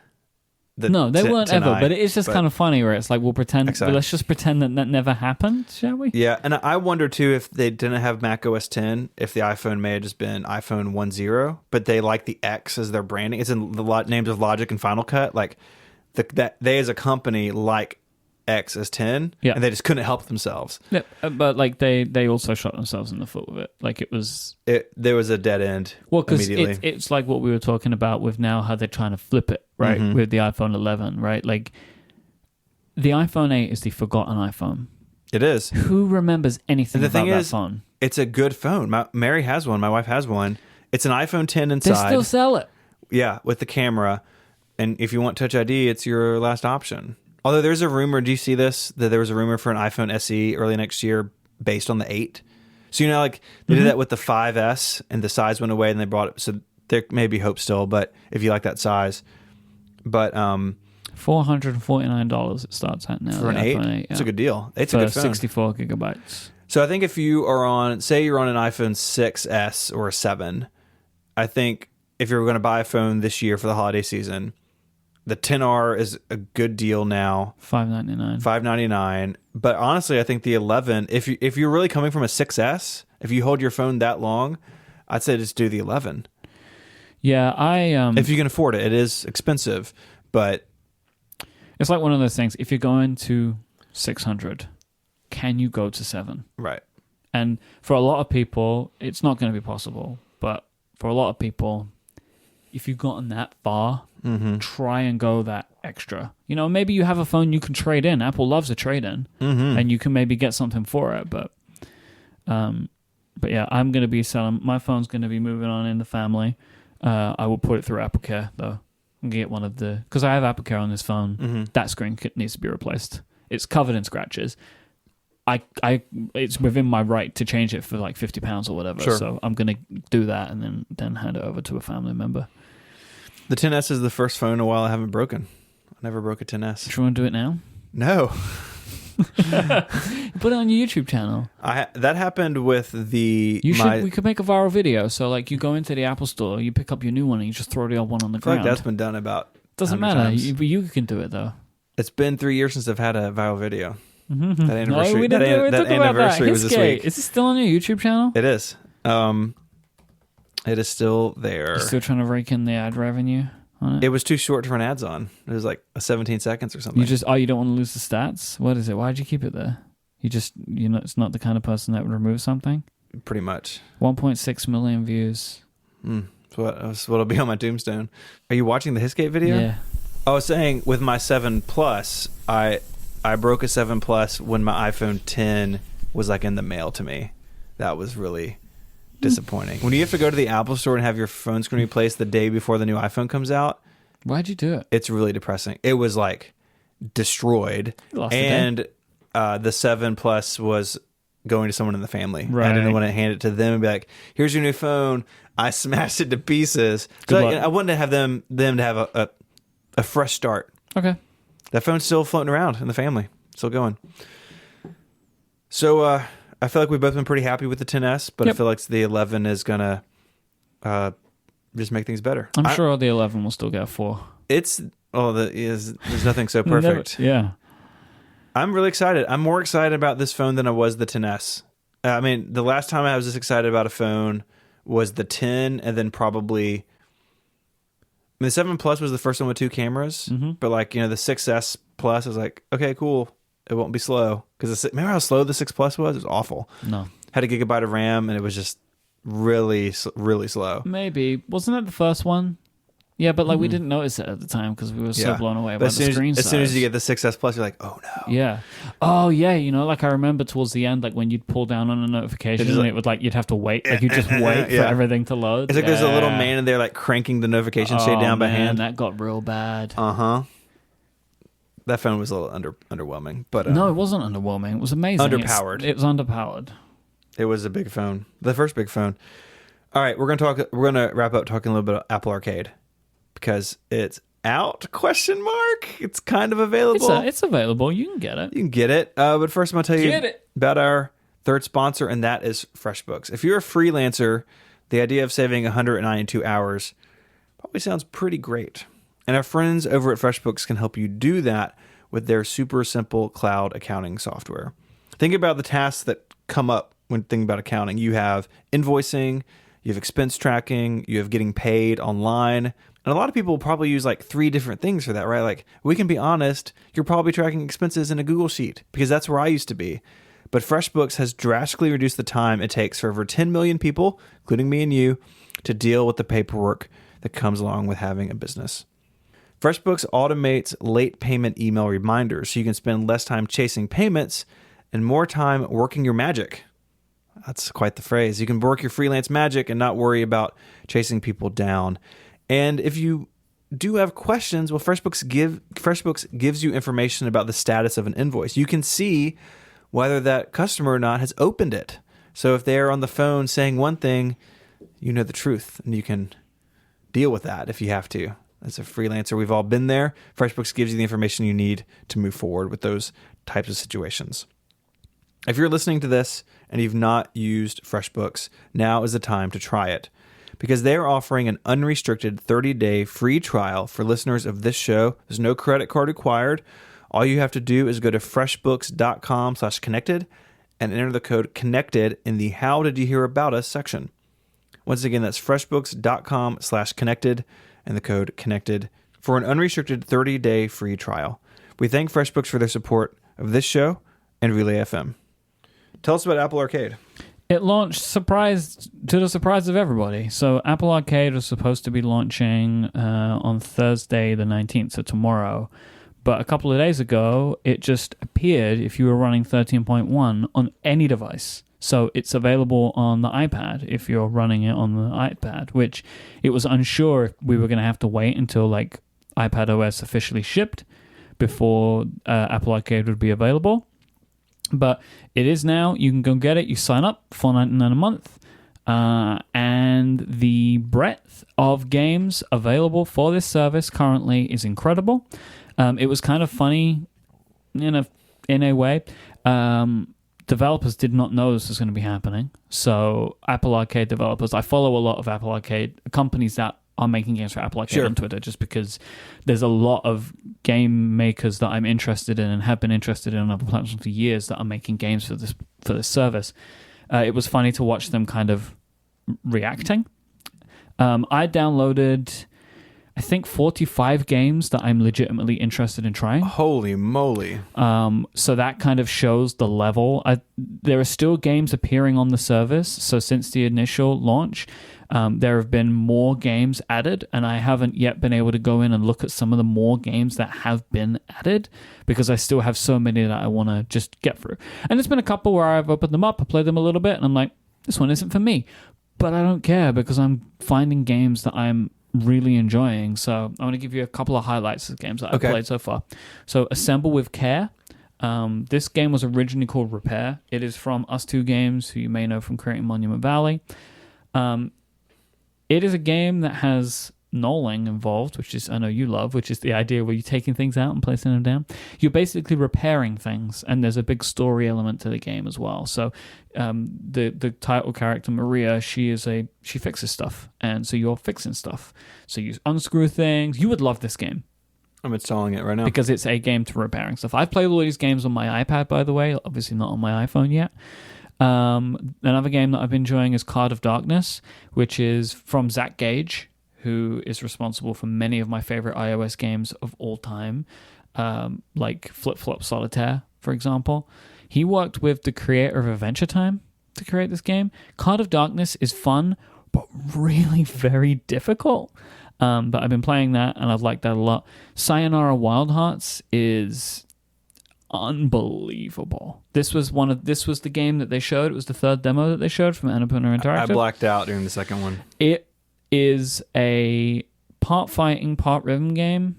no, they weren't ever. But it is just
but-
kind of funny where it's like,
Exactly.
let's just pretend that never happened, shall we?
Yeah, and I wonder too if they didn't have Mac OS 10, if the iPhone may have just been iPhone 10, but they like the X as their branding. It's in the names of Logic and Final Cut. Like that they as a company like X as 10, and they just couldn't help themselves.
Yeah, but like they also shot themselves in the foot with it. Like
There was a dead end.
Well, because
immediately.
it's like what we were talking about with now how they're trying to flip it, right? With the iPhone 11, right? Like the iPhone 8 is the forgotten iPhone.
It is.
Who remembers anything
And the
about
thing
that
is,
phone?
it's a good phone. Mary has one. My wife has one. It's an iPhone 10 inside.
They still sell it.
Yeah, with the camera. And if you want Touch ID, it's your last option. Although there's a rumor, do you see this? That there was a rumor for an iPhone SE early next year based on the 8. So, like they did that with the 5S and the size went away and they brought it. So there may be hope still, but if you like that size. But
$449 it starts at now.
for an 8, it's a good deal. It's a good phone.
64 gigabytes.
So I think if you are on, say you're on an iPhone 6S or a 7, I think if you're going to buy a phone this year for the holiday season, the 10R is a good deal now. $599. But honestly, I think the 11, if you're really coming from a 6S, if you hold your phone that long, I'd say just do the 11.
Yeah,
if you can afford it. It is expensive, but
it's like one of those things. If you're going to 600, can you go to 7?
Right.
And for a lot of people, it's not going to be possible. But for a lot of people, if you've gotten that far, try and go that extra. Maybe you have a phone you can trade in. Apple loves a trade-in, and you can maybe get something for it. But yeah, I'm going to be selling. My phone's going to be moving on in the family. I will put it through AppleCare, though. I'm going to get one of the... Because I have AppleCare on this phone. That screen needs to be replaced. It's covered in scratches. It's within my right to change it for like £50 or whatever.
Sure.
So I'm going to do that and then hand it over to a family member.
The 10S is the first phone in a while I haven't broken. I never broke a 10S.
Do you want to do it now?
No.
Put it on your YouTube channel.
That happened with the...
We could make a viral video. So like you go into the Apple store, you pick up your new one and you just throw the old one on the
I feel
ground.
like that's been done about
Doesn't
100
matter.
times.
You can do it though.
It's been 3 years since I've had a viral video.
Mm-hmm.
That anniversary,
we didn't
that anniversary was this week.
Is it still on your YouTube channel?
It is. It is still there.
You're still trying to rake in the ad revenue on it?
It was too short to run ads on. It was like 17 seconds or something.
You don't want to lose the stats? What is it? Why'd you keep it there? It's not the kind of person that would remove something?
Pretty much.
1.6 million views.
That's what'll be on my tombstone. Are you watching the Hisgate video?
Yeah.
I was saying with my 7 Plus, I broke a 7 Plus when my iPhone 10 was like in the mail to me. That was really disappointing. When you have to go to the Apple store and have your phone screen replaced the day before the new iPhone comes out,
why'd you do it?
it's really depressing. It was like destroyed.
You lost a
And the 7 Plus was going to someone in the family.
Right.
I didn't want to hand it to them and be like, here's your new phone. I smashed it to pieces.
Good
So
luck.
I wanted to have them to have a fresh start.
Okay.
That phone's still floating around in the family. Still going. So I feel like we've both been pretty happy with the 10S, but I feel like the 11 is going to just make things better.
I'm sure the 11 will still get a 4.
There's nothing so perfect.
Yeah.
I'm really excited. I'm more excited about this phone than I was the 10S. I mean, the last time I was this excited about a phone was the 10, and then probably the 7 Plus was the first one with 2 cameras. But like, the 6S Plus is like, okay, cool. It won't be slow. Because remember how slow the 6 Plus was? It was awful.
No.
Had a gigabyte of RAM, and it was just really, really slow.
Maybe. Wasn't that the first one? Yeah, but we didn't notice it at the time because we were so blown away by the screen size.
As soon as you get the 6S Plus, you're like, oh no.
Yeah. Oh yeah. I remember towards the end, when you'd pull down on a notification, and it would you'd have to wait. You'd just wait for everything to load.
It's like there's a little man in there cranking the notification shade down by hand.
That got real bad.
That phone was a little underwhelming, but
no, it wasn't underwhelming. It was amazing.
Underpowered.
It was underpowered.
It was a big phone, the first big phone. All right, we're gonna wrap up talking a little bit about Apple Arcade because it's out? ? It's kind of available.
It's available. You can get it.
You can get it. But first, I'm gonna tell you
Get it.
about our third sponsor, and that is FreshBooks. If you're a freelancer, the idea of saving 192 hours probably sounds pretty great. And our friends over at FreshBooks can help you do that with their super simple cloud accounting software. Think about the tasks that come up when thinking about accounting. You have invoicing, you have expense tracking, you have getting paid online. And a lot of people will probably use 3 different things for that, right? Like, we can be honest, you're probably tracking expenses in a Google Sheet because that's where I used to be. But FreshBooks has drastically reduced the time it takes for over 10 million people, including me and you, to deal with the paperwork that comes along with having a business. FreshBooks automates late payment email reminders so you can spend less time chasing payments and more time working your magic. That's quite the phrase. You can work your freelance magic and not worry about chasing people down. And if you do have questions, well, FreshBooks gives you information about the status of an invoice. You can see whether that customer or not has opened it. So if they're on the phone saying one thing, you know the truth, and you can deal with that if you have to. As a freelancer, we've all been there. FreshBooks gives you the information you need to move forward with those types of situations. If you're listening to this and you've not used FreshBooks, now is the time to try it because they're offering an unrestricted 30-day free trial for listeners of this show. There's no credit card required. All you have to do is go to freshbooks.com/connected and enter the code CONNECTED in the How Did You Hear About Us section. Once again, that's freshbooks.com/connected and the code CONNECTED for an unrestricted 30-day free trial. We thank FreshBooks for their support of this show and Relay FM. Tell us about Apple Arcade.
It launched to the surprise of everybody. So Apple Arcade was supposed to be launching on Thursday the 19th, so tomorrow. But a couple of days ago, it just appeared if you were running 13.1 on any device. So it's available on the iPad if you're running it on the iPad, which it was unsure if we were going to have to wait until iPad OS officially shipped before Apple Arcade would be available. But it is now. You can go get it. You sign up, $4.99 a month. And the breadth of games available for this service currently is incredible. It was kind of funny in a way. Developers did not know this was going to be happening. So Apple Arcade developers, I follow a lot of Apple Arcade companies that are making games for Apple Arcade
Sure.
on Twitter, just because there's a lot of game makers that I'm interested in and have been interested in on other platforms for years that are making games for this service. It was funny to watch them kind of reacting. I downloaded, I think, 45 games that I'm legitimately interested in trying.
Holy moly.
So that kind of shows the level. There are still games appearing on the service. So since the initial launch, there have been more games added, and I haven't yet been able to go in and look at some of the more games that have been added because I still have so many that I want to just get through. And there's been a couple where I've opened them up, I played them a little bit, and I'm like, this one isn't for me. But I don't care because I'm finding games that I'm really enjoying. So I want to give you a couple of highlights of games that I've played so far. So Assemble with Care. This game was originally called Repair. It is from Us Two Games, who you may know from creating Monument Valley. It is a game that has knolling involved, which is, I know you love, which is the idea where you're taking things out and placing them down. You're basically repairing things, and there's a big story element to the game as well. So the title character, Maria, she fixes stuff, and so you're fixing stuff. So you unscrew things. You would love this game.
I'm installing it right now.
Because it's a game to repairing stuff. I've played all these games on my iPad, by the way, obviously not on my iPhone yet. Another game that I've been enjoying is Card of Darkness, which is from Zach Gage, who is responsible for many of my favorite iOS games of all time, like Flip Flop Solitaire, for example. He worked with the creator of Adventure Time to create this game. Card of Darkness is fun, but really very difficult. But I've been playing that, and I've liked that a lot. Sayonara Wild Hearts is unbelievable. This was the game that they showed. It was the third demo that they showed from Annapurna Interactive.
I blacked out during the second one.
It is a part fighting, part rhythm game.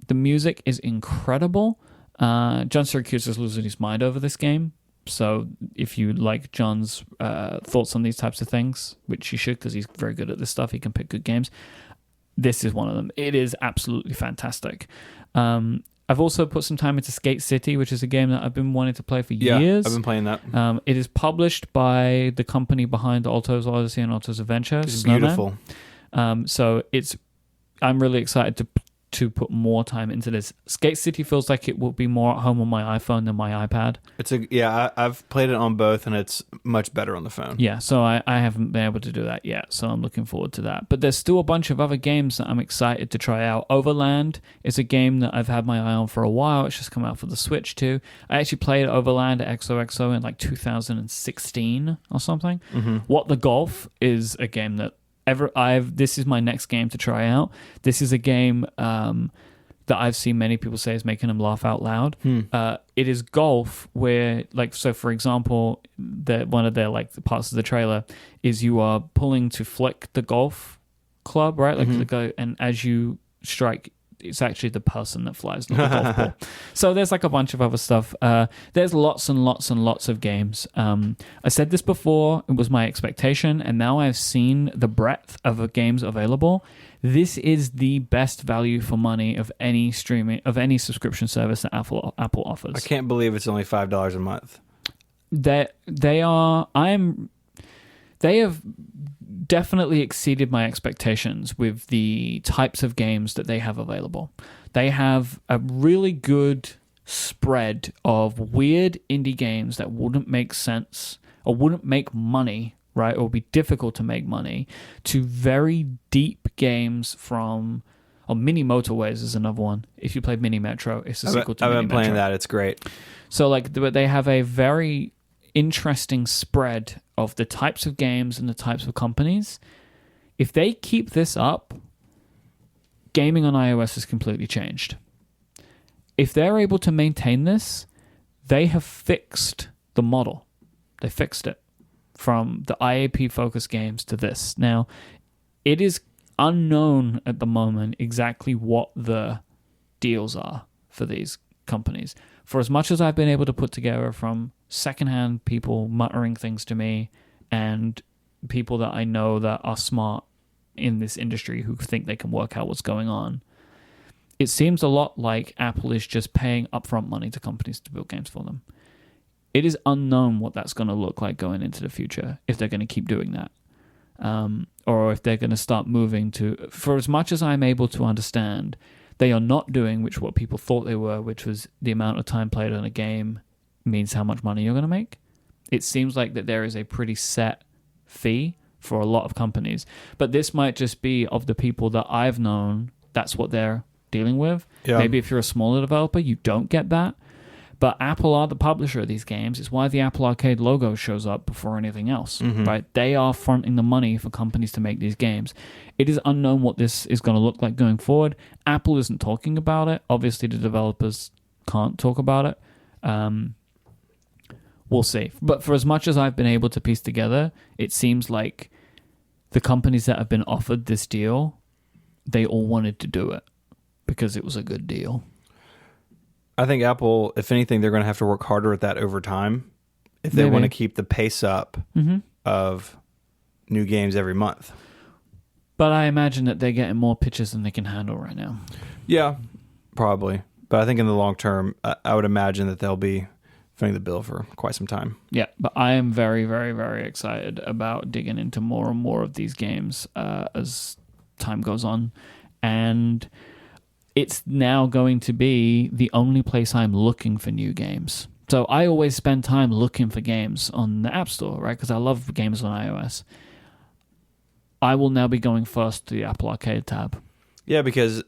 The music is incredible. John Syracuse is losing his mind over this game. So if you like John's thoughts on these types of things, which you should because he's very good at this stuff, he can pick good games. This is one of them. It is absolutely fantastic. I've also put some time into Skate City, which is a game that I've been wanting to play for years.
I've been playing that.
It is published by the company behind Alto's Odyssey and Alto's Adventure.
It's
Snowman.
beautiful.
So I'm really excited to put more time into this. Skate City feels like it will be more at home on my iPhone than my iPad.
I've played it on both, and it's much better on the phone.
Yeah, so I haven't been able to do that yet, so I'm looking forward to that. But there's still a bunch of other games that I'm excited to try out. Overland is a game that I've had my eye on for a while. It's just come out for the Switch too. I actually played Overland at XOXO in like 2016 or something.
Mm-hmm.
What the Golf is a game that this is my next game to try out. This is a game that I've seen many people say is making them laugh out loud. It is golf where, like, so for example, one of their like parts of the trailer is you are pulling to flick the golf club, right? Like the go, and as you strike, it's actually the person that flies, not the golf ball. So there's like a bunch of other stuff. There's lots and lots and lots of games. I said this before, it was my expectation, and now I've seen the breadth of games available. This is the best value for money of any subscription service that Apple offers.
I can't believe it's only $5 a month.
They have definitely exceeded my expectations with the types of games that they have available. They have a really good spread of weird indie games that wouldn't make sense or wouldn't make money, right? Or be difficult to make money, to very deep games from... Mini Motorways is another one. If you played Mini Metro, it's a sequel to Mini Metro.
I've been playing that. It's great.
So like, they have a very interesting spread of the types of games and the types of companies. If they keep this up, gaming on iOS has completely changed. If they're able to maintain this, they have fixed the model. They fixed it from the IAP focused games to this. Now, it is unknown at the moment exactly what the deals are for these companies. For as much as I've been able to put together from secondhand people muttering things to me and people that I know that are smart in this industry who think they can work out what's going on, it seems a lot like Apple is just paying upfront money to companies to build games for them. It is unknown what that's going to look like going into the future if they're going to keep doing that. or if they're going to start moving to, for as much as I'm able to understand, they are not doing what people thought they were, which was the amount of time played on a game means how much money you're going to make. It seems like that there is a pretty set fee for a lot of companies. But this might just be of the people that I've known, that's what they're dealing with.
Yeah.
Maybe if you're a smaller developer, you don't get that. But Apple are the publisher of these games. It's why the Apple Arcade logo shows up before anything else, right? They are fronting the money for companies to make these games. It is unknown what this is going to look like going forward. Apple isn't talking about it. Obviously, the developers can't talk about it. We'll see. But for as much as I've been able to piece together, it seems like the companies that have been offered this deal, they all wanted to do it because it was a good deal.
I think Apple, if anything, they're going to have to work harder at that over time if they want to keep the pace up of new games every month.
But I imagine that they're getting more pitches than they can handle right now.
Yeah, probably. But I think in the long term, I would imagine that they'll be footing the bill for quite some time.
Yeah, but I am very, very, very excited about digging into more and more of these games as time goes on. And it's now going to be the only place I'm looking for new games. So I always spend time looking for games on the App Store, right? Because I love games on iOS. I will now be going first to the Apple Arcade tab.
Yeah, because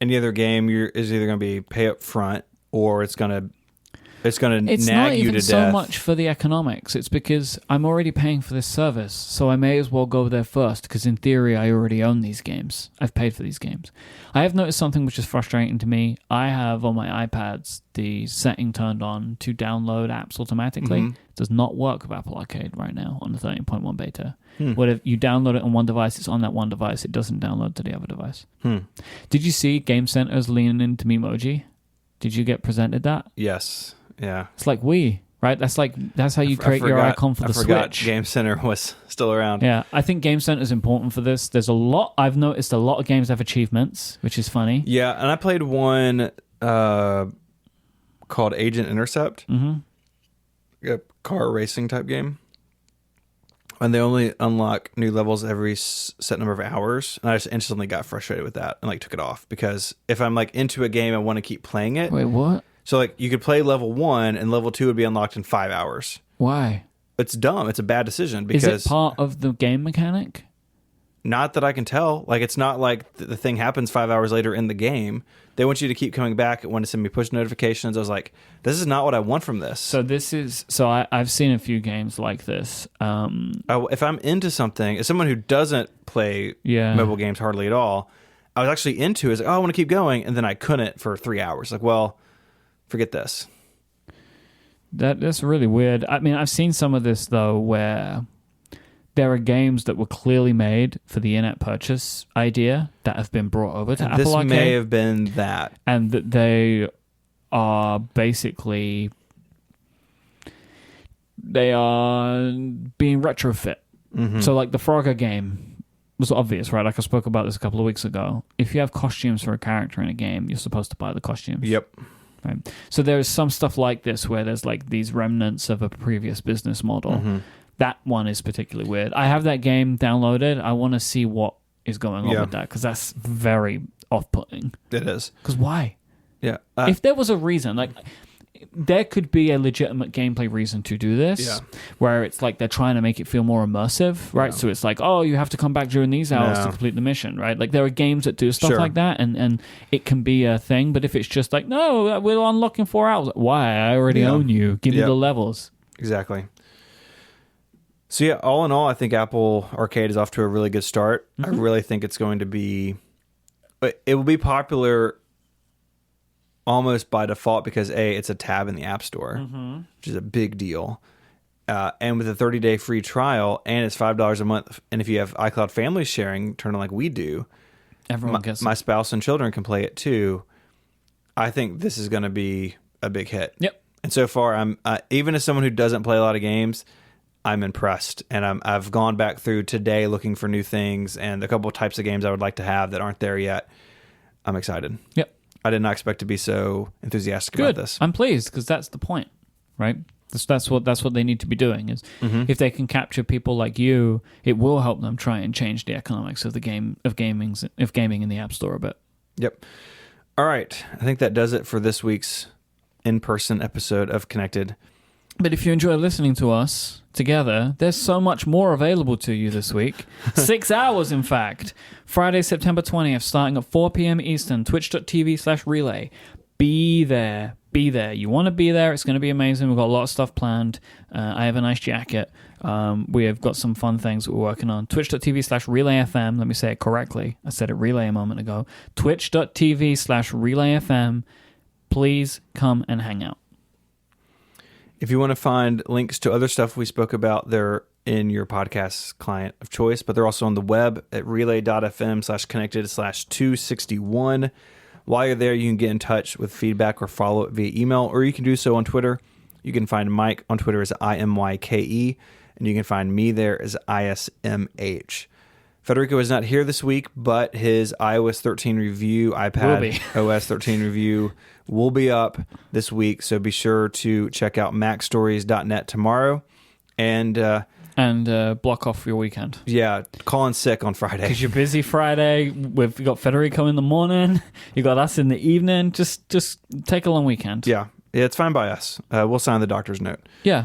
any other game is either going to be pay up front or it's going to nag you to death.
It's not even so much for the economics. It's because I'm already paying for this service, so I may as well go there first, because in theory I already own these games. I've paid for these games. I have noticed something which is frustrating to me. I have on my iPads the setting turned on to download apps automatically. It does not work with Apple Arcade right now on the 13.1 beta. What if you download it on one device, it's on that one device, it doesn't download to the other device. Did you see Game Center's leaning into Memoji? Did you get presented that?
Yes. Yeah.
It's like Wii, right? That's how you create your icon for the Switch.
I forgot Game Center was still around.
Yeah, I think Game Center is important for this. I've noticed a lot of games have achievements, which is funny.
Yeah, and I played one called Agent Intercept, a car racing type game. And they only unlock new levels every set number of hours. And I just instantly got frustrated with that and took it off. Because if I'm into a game, I want to keep playing it.
Wait, what?
So you could play level 1 and level 2 would be unlocked in 5 hours.
Why?
It's dumb. It's a bad decision because
is it part of the game mechanic?
Not that I can tell. It's not like the thing happens 5 hours later in the game. They want you to keep coming back and want to send me push notifications. I was like, this is not what I want from this.
So I've seen a few games like this.
If I'm into something, as someone who doesn't play mobile games hardly at all, I was actually into it. I want to keep going. And then I couldn't for 3 hours. Forget this.
That's really weird. I mean, I've seen some of this, though, where there are games that were clearly made for the in-app purchase idea that have been brought over to Apple Arcade.
This may have been that.
And that they are basically... They are being retrofit. So, the Frogger game was obvious, right? I spoke about this a couple of weeks ago. If you have costumes for a character in a game, you're supposed to buy the costumes.
Yep.
Right. So there's some stuff like this where there's these remnants of a previous business model. That one is particularly weird. I have that game downloaded. I want to see what is going on with that, because that's very off-putting.
It is.
Because why?
Yeah.
If there was a reason, there could be a legitimate gameplay reason to do this, where it's they're trying to make it feel more immersive, right? So it's you have to come back during these hours to complete the mission, right? There are games that do stuff like that, and it can be a thing. But if it's just no, we're unlocking 4 hours. Why? I already own you. Give me the levels.
Exactly. So yeah, all in all, I think Apple Arcade is off to a really good start. I really think it's going to be... It will be popular almost by default because, A, it's a tab in the App Store, which is a big deal. And with a 30-day free trial, and it's $5 a month, and if you have iCloud Family Sharing, turn on like we do,
everyone gets
my spouse and children can play it too. I think this is going to be a big hit.
Yep.
And so far, I'm even as someone who doesn't play a lot of games, I'm impressed, and I've gone back through today looking for new things and a couple of types of games I would like to have that aren't there yet. I'm excited.
Yep.
I did not expect to be so enthusiastic about this.
I'm pleased, because that's the point, right? That's what they need to be doing. Is if they can capture people like you, it will help them try and change the economics of gaming in the App Store a bit.
Yep. All right. I think that does it for this week's in-person episode of Connected.
But if you enjoy listening to us together, there's so much more available to you this week. 6 hours, in fact. Friday, September 20th, starting at 4 p.m. Eastern, twitch.tv/relay. Be there. Be there. You want to be there. It's going to be amazing. We've got a lot of stuff planned. I have a nice jacket. We have got some fun things that we're working on. Twitch.tv/relayfm. Let me say it correctly. I said it relay a moment ago. Twitch.tv/relayfm. Please come and hang out.
If you want to find links to other stuff we spoke about, they're in your podcast client of choice, but they're also on the web at relay.fm/connected/261. While you're there, you can get in touch with feedback or follow it via email, or you can do so on Twitter. You can find Myke on Twitter as IMYKE, and you can find me there as ISMH. Federico is not here this week, but his iOS 13 review, iPad OS 13 review will be up this week, so be sure to check out macstories.net tomorrow. And
block off your weekend.
Yeah, call in sick on Friday.
Because you're busy Friday. We've got Federico in the morning. You got us in the evening. Just take a long weekend.
Yeah, it's fine by us. We'll sign the doctor's note.
Yeah.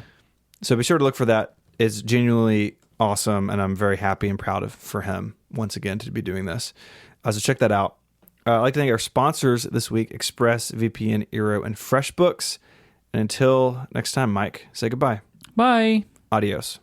So be sure to look for that. It's genuinely awesome, and I'm very happy and proud for him once again to be doing this. So check that out. I'd like to thank our sponsors this week, ExpressVPN, Eero, and FreshBooks. And until next time, Myke, say goodbye.
Bye.
Adios.